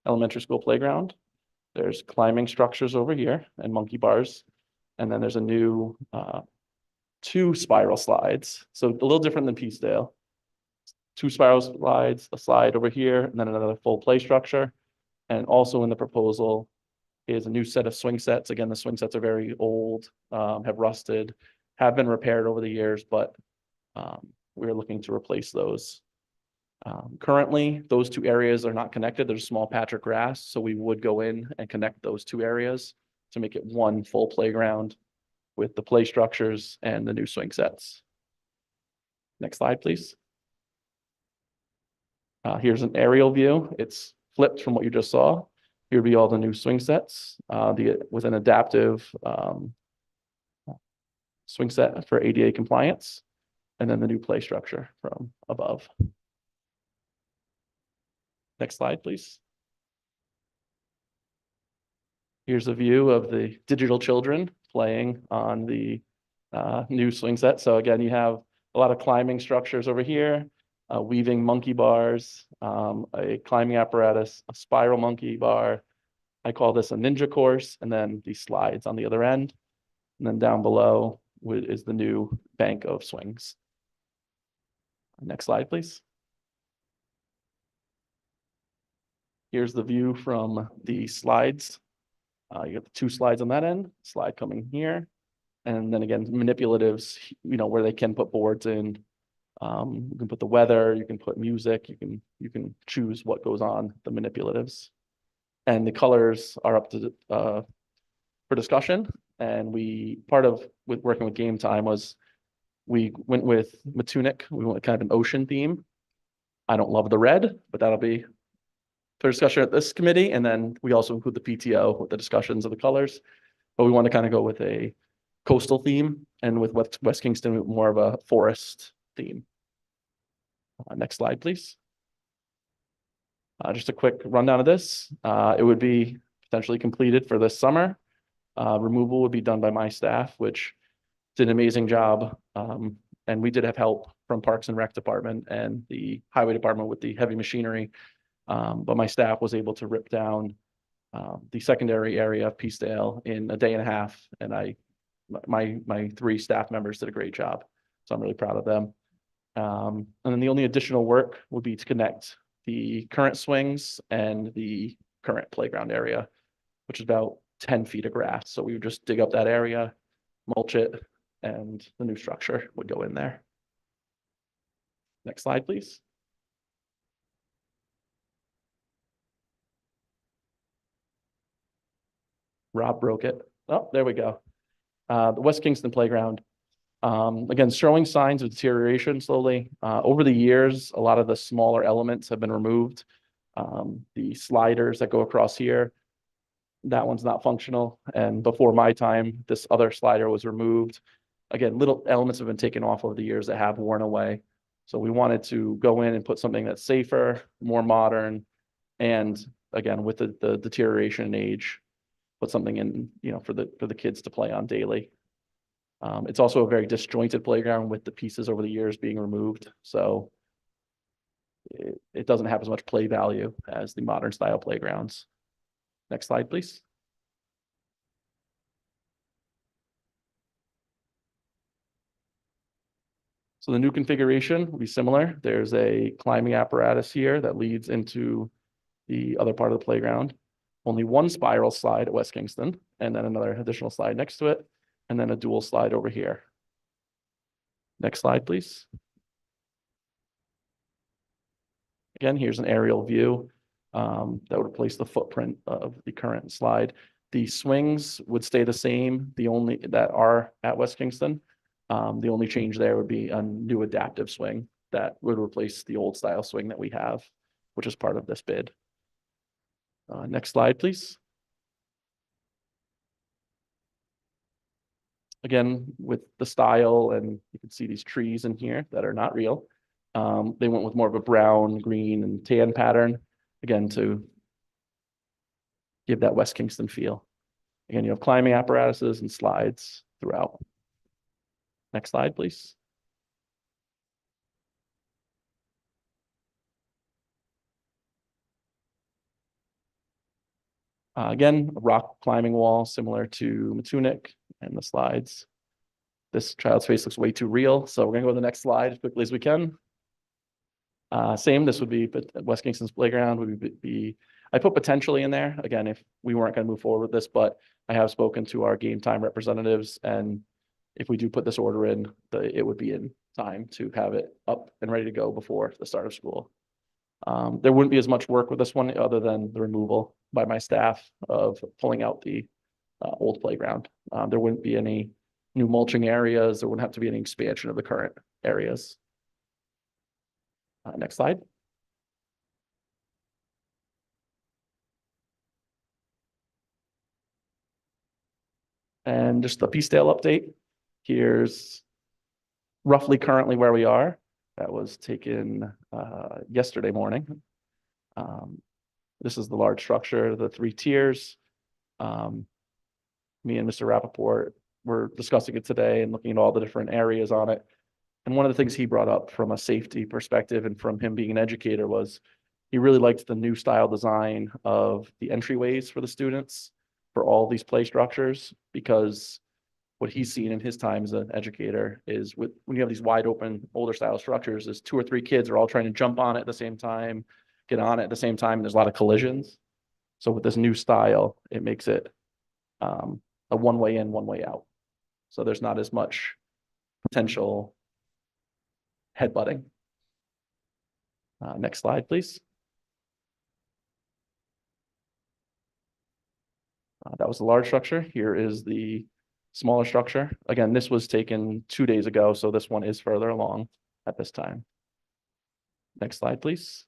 Elementary School playground. There's climbing structures over here and monkey bars. And then there's a new 2 spiral slides. So a little different than Peacedale. 2 spiral slides, a slide over here, and then another full play structure. And also in the proposal is a new set of swing sets. Again, the swing sets are very old, have rusted, have been repaired over the years, but we're looking to replace those. Currently, those 2 areas are not connected. There's a small patch of grass, so we would go in and connect those 2 areas to make it one full playground with the play structures and the new swing sets. Next slide, please. Here's an aerial view. It's flipped from what you just saw. Here would be all the new swing sets with an adaptive swing set for ADA compliance, and then the new play structure from above. Next slide, please. Here's a view of the digital children playing on the new swing set. So again, you have a lot of climbing structures over here, weaving monkey bars, a climbing apparatus, a spiral monkey bar. I call this a ninja course, and then these slides on the other end. And then down below is the new bank of swings. Next slide, please. Here's the view from the slides. You got the 2 slides on that end, slide coming here. And then again, manipulatives, where they can put boards in. You can put the weather, you can put music, you can choose what goes on the manipulatives. And the colors are up to for discussion. And part of working with Game Time was we went with Matunic. We went with kind of an ocean theme. I don't love the red, but that'll be for discussion at this committee. And then we also include the PTO with the discussions of the colors. But we want to kind of go with a coastal theme, and with West Kingston, more of a forest theme. Next slide, please. Just a quick rundown of this. It would be potentially completed for this summer. Removal would be done by my staff, which did an amazing job. And we did have help from Parks and Rec Department and the Highway Department with the heavy machinery. But my staff was able to rip down the secondary area of Peacedale in a day and a half. And my 3 staff members did a great job. So I'm really proud of them. And then the only additional work would be to connect the current swings and the current playground area, which is about 10 feet of grass. So we would just dig up that area, mulch it, and the new structure would go in there. Next slide, please. Rob broke it. Oh, there we go. The West Kingston Playground. Again, showing signs of deterioration slowly. Over the years, a lot of the smaller elements have been removed. The sliders that go across here, that one's not functional. And before my time, this other slider was removed. Again, little elements have been taken off over the years that have worn away. So we wanted to go in and put something that's safer, more modern, and again, with the deterioration in age, put something in, for the kids to play on daily. It's also a very disjointed playground with the pieces over the years being removed. So it doesn't have as much play value as the modern style playgrounds. Next slide, please. So the new configuration will be similar. There's a climbing apparatus here that leads into the other part of the playground. Only one spiral slide at West Kingston, and then another additional slide next to it, and then a dual slide over here. Next slide, please. Again, here's an aerial view that would replace the footprint of the current slide. The swings would stay the same, the only that are at West Kingston. The only change there would be a new adaptive swing that would replace the old style swing that we have, which is part of this bid. Next slide, please. Again, with the style, and you can see these trees in here that are not real. They went with more of a brown, green, and tan pattern, again, to give that West Kingston feel. Again, you have climbing apparatuses and slides throughout. Next slide, please. Again, a rock climbing wall similar to Matunic and the slides. This child's face looks way too real, so we're gonna go to the next slide as quickly as we can. Same, this would be, but West Kingston's playground would be, I put potentially in there, again, if we weren't gonna move forward with this, but I have spoken to our game time representatives, and if we do put this order in, it would be in time to have it up and ready to go before the start of school. There wouldn't be as much work with this one other than the removal by my staff of pulling out the old playground. There wouldn't be any new mulching areas. There wouldn't have to be any expansion of the current areas. Next slide. And just a Peacedale update. Here's roughly currently where we are. That was taken yesterday morning. This is the large structure, the 3 tiers. Me and Mr. Rappaport were discussing it today and looking at all the different areas on it. And one of the things he brought up from a safety perspective and from him being an educator was he really liked the new style design of the entryways for the students for all these play structures, because what he's seen in his time as an educator is when you have these wide open older style structures, is 2 or 3 kids are all trying to jump on it at the same time, get on it at the same time, and there's a lot of collisions. So with this new style, it makes it a one-way in, one-way out. So there's not as much potential headbutting. Next slide, please. That was the large structure. Here is the smaller structure. Again, this was taken 2 days ago, so this one is further along at this time. Next slide, please.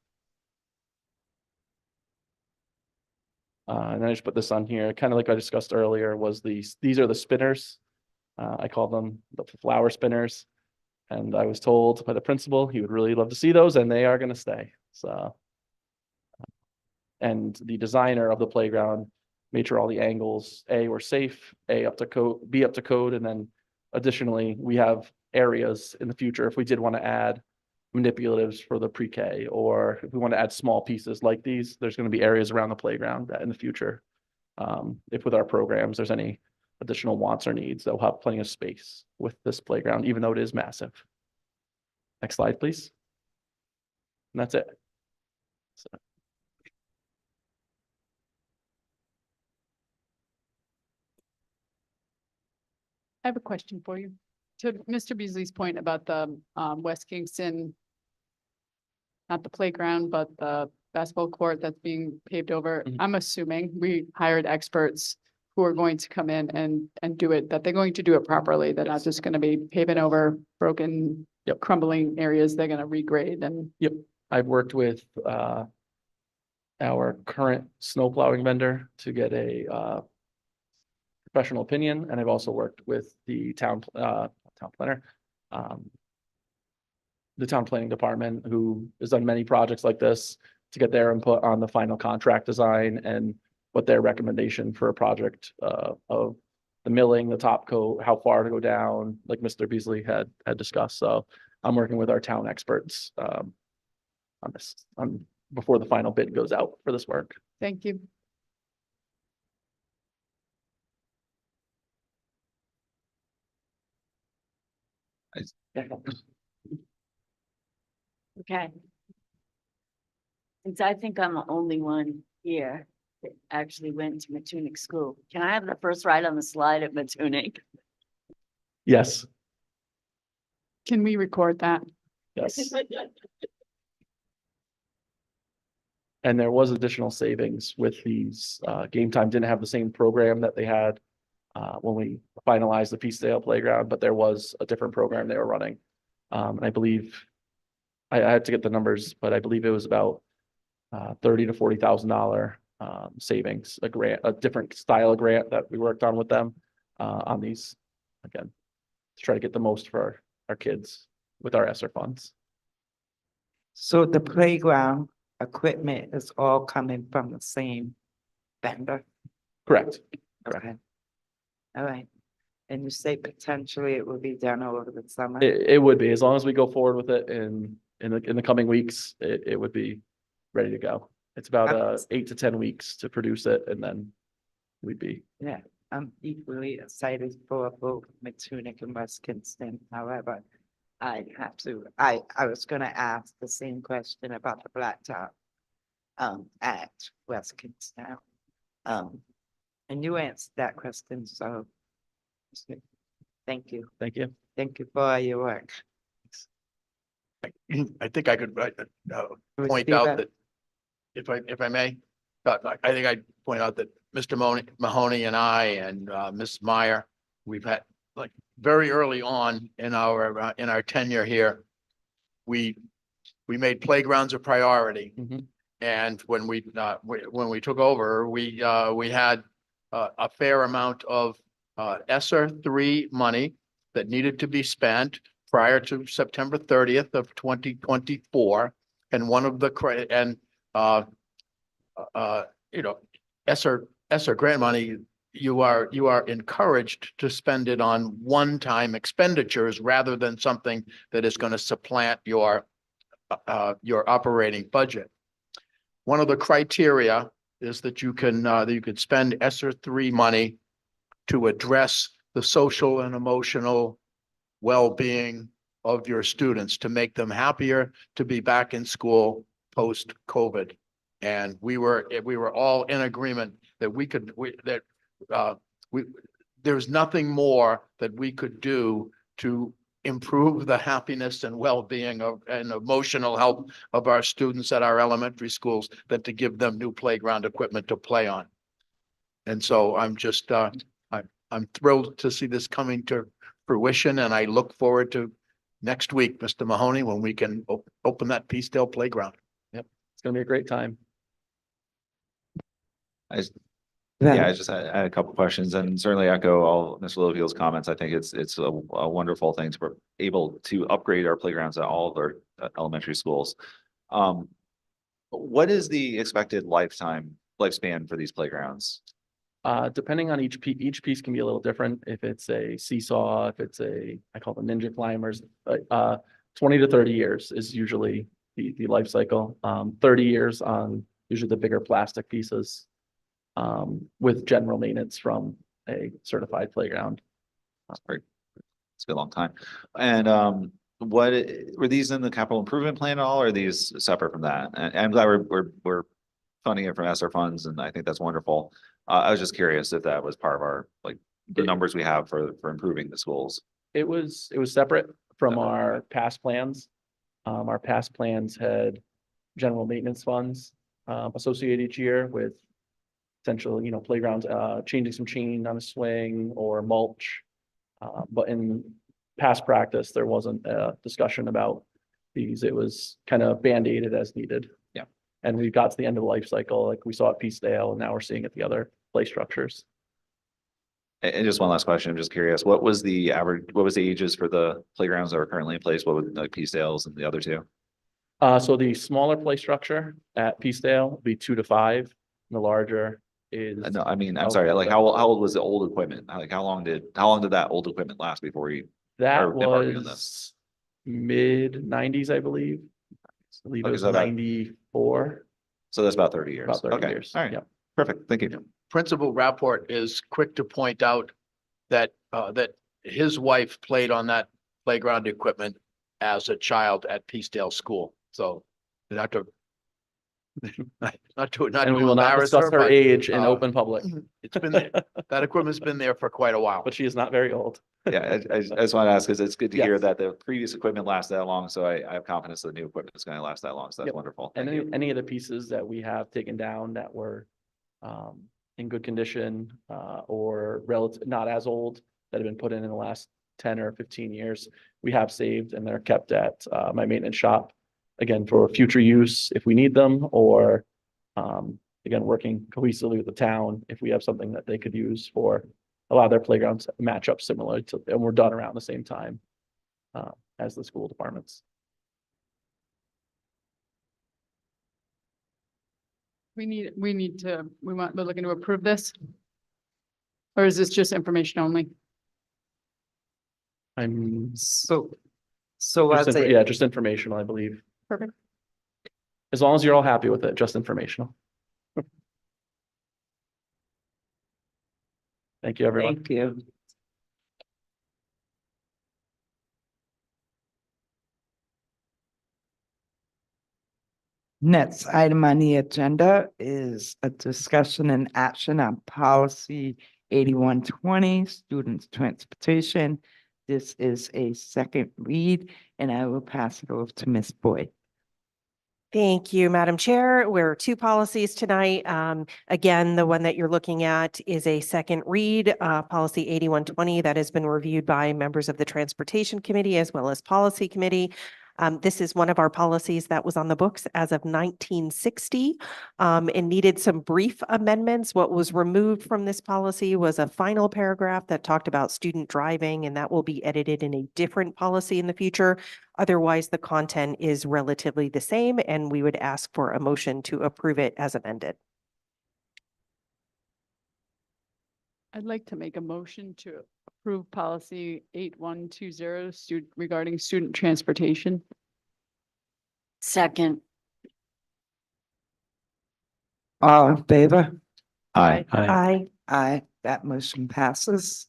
And then I just put this on here, kind of like I discussed earlier, was these are the spinners. I call them the flower spinners. And I was told by the principal he would really love to see those, and they are going to stay. So, and the designer of the playground made sure all the angles, A, were safe, A, up to code, B, up to code. And then additionally, we have areas in the future, if we did want to add manipulatives for the pre-K, or if we want to add small pieces like these, there's going to be areas around the playground that in the future, if with our programs, there's any additional wants or needs, they'll have plenty of space with this playground, even though it is massive. Next slide, please. And that's it. So. I have a question for you. To Mr. Beasley's point about the West Kingston, not the playground, but the basketball court that's being paved over. Mhm. I'm assuming we hired experts who are going to come in and do it, that they're going to do it properly. They're not Yes. just gonna be paving over broken, Yep. crumbling areas. They're gonna regrade and I've worked with our current snow plowing vendor to get a professional opinion, and I've also worked with the town planner. The town planning department, who has done many projects like this, to get their input on the final contract design and what their recommendation for a project of the milling, the top coat, how far to go down, like Mr. Beasley had discussed. So I'm working with our town experts on this, before the final bid goes out for this work. thank you. Okay. Since I think I'm the only one here that actually went to Matunic School, can I have the first ride on the slide at Matunic? Yes, Can we record that? yes. And there was additional savings with these. Game Time didn't have the same program that they had when we finalized the Peacedale Playground, but there was a different program they were running. And I believe, I had to get the numbers, but I believe it was about $30,000 to $40,000 savings, a grant, a different style of grant that we worked on with them on these, again, to try to get the most for our kids with our ESSER funds. So the playground equipment is all coming from the same vendor? Correct. Okay. All right. And you say potentially it will be done over the summer? It would be, as long as we go forward with it in the coming weeks, it would be ready to go. It's about 8 to 10 weeks to produce it, and then we'd be. Yeah, I'm equally excited for both Matunic and West Kingston. However, I have to, I was gonna ask the same question about the blacktop at West Kingston. And you answered that question, so thank you. Thank you. Thank you for all your work. I think I could point Steve, out that, if I may, I think I'd point out that Mr. Mahoney and I and Ms. Meyer, we've had, like, very early on in our tenure here, we made playgrounds a priority. Mhm. And when we took over, we had a fair amount of ESSER 3 money that needed to be spent prior to September 30th of 2024. And one of the ESSER grant money, you are encouraged to spend it on one-time expenditures rather than something that is going to supplant your operating budget. One of the criteria is that you could spend ESSER 3 money to address the social and emotional well-being of your students, to make them happier to be back in school post-COVID. And we were all in agreement that there's nothing more that we could do to improve the happiness and well-being and emotional health of our students at our elementary schools than to give them new playground equipment to play on. And so I'm just, I'm thrilled to see this coming to fruition, and I look forward to next week, Mr. Mahoney, when we can open that Peacedale playground. Yep, it's gonna be a great time. Yeah, I just had a couple of questions, and certainly echo all Mr. Littlefield's comments. I think it's a wonderful thing to be able to upgrade our playgrounds at all of our elementary schools. What is the expected lifespan for these playgrounds? Depending on each piece can be a little different. If it's a seesaw, if it's I call them ninja climbers, 20 to 30 years is usually the life cycle. 30 years on usually the bigger plastic pieces, with general maintenance from a certified playground. That's great. It's been a long time. And what were these in the capital improvement plan at all, or are these separate from that? And I'm glad we're funding it from ESSER funds, and I think that's wonderful. I was just curious if that was part of our the numbers we have for improving the schools? It was separate from Okay. our past plans. Our past plans had general maintenance funds associated each year with essential, playgrounds, changing some chain on a swing or mulch. But in past practice, there wasn't a discussion about these. It was kind of band-aided as needed. Yeah. And we got to the end of the life cycle, like we saw at Peacedale, and now we're seeing at the other play structures. And just one last question, I'm just curious, what was the ages for the playgrounds that are currently in place? What would like Peacedale's and the other two? So the smaller play structure at Peacedale will be 2 to 5, and the larger is. No, I mean, I'm Oh, sorry, like okay. how old was the old equipment? Like how long did that old equipment last before you? That Or never doing was mid-90s, I believe. I believe it Okay, was so about- 94, So that's about 30 years. about 30 Okay, years. all right, Yep. perfect, thank you. Principal Rapport is quick to point out that, that his wife played on that playground equipment as a child at Peacedale School. So not to, not And we to will not embarrass discuss her, her but age in uh, open public, it's been there. That equipment's been there for quite a while. but she is not very old. Yeah, I just want to ask, because it's good to hear Yes. that the previous equipment lasted that long, so I have confidence that the new equipment is going to last that long, so that's Yep. wonderful. And Thank you. any of the pieces that we have taken down that were in good condition or relative, not as old, that have been put in the last 10 or 15 years, we have saved and they're kept at my maintenance shop. Again, for future use if we need them, or again, working cohesively with the town if we have something that they could use for a lot of their playgrounds match up similarly to, and we're done around the same time as the school departments. We're looking to approve this? Or is this just information only? I'm So just, as yeah, a, just informational, I believe. Perfect. As long as you're all happy with it, just informational. Thank you, everyone. thank you. Next item on the agenda is a discussion and action on policy 8120, students' transportation. This is a second read, and I will pass it over to Ms. Boyd. Thank you, Madam Chair. We're 2 policies tonight. Again, the one that you're looking at is a second read, policy 8120 that has been reviewed by members of the Transportation Committee as well as Policy Committee. This is one of our policies that was on the books as of 1960 and needed some brief amendments. What was removed from this policy was a final paragraph that talked about student driving, and that will be edited in a different policy in the future. Otherwise, the content is relatively the same, and we would ask for a motion to approve it as amended. I'd like to make a motion to approve policy 8120 regarding student transportation. Second, All in favor? Aye. Aye. Aye, that motion passes.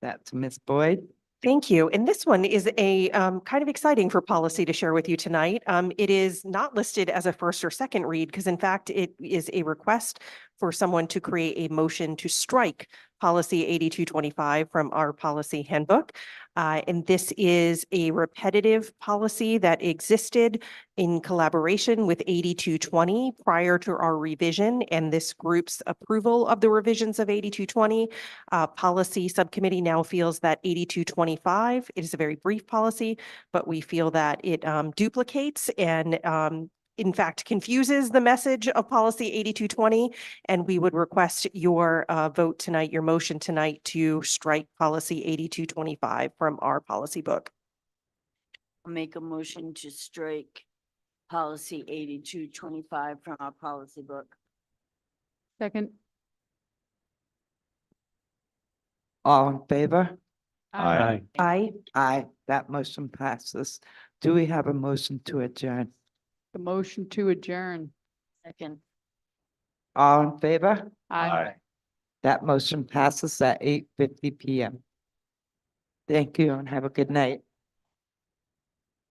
That's Ms. Boyd. Thank you. And this one is a kind of exciting for policy to share with you tonight. It is not listed as a first or second read because in fact, it is a request for someone to create a motion to strike policy 8225 from our policy handbook. And this is a repetitive policy that existed in collaboration with 8220 prior to our revision and this group's approval of the revisions of 8220. Policy subcommittee now feels that 8225, it is a very brief policy, but we feel that it duplicates and in fact confuses the message of policy 8220. And we would request your vote tonight, your motion tonight to strike policy 8225 from our policy book. I'll make a motion to strike policy 8225 from our policy book. Second. All in favor? Aye. Aye. Aye, that motion passes. Do we have a motion to adjourn? The motion to adjourn. Second. All in favor? Aye. That motion passes at 8:50 PM. Thank you and have a good night.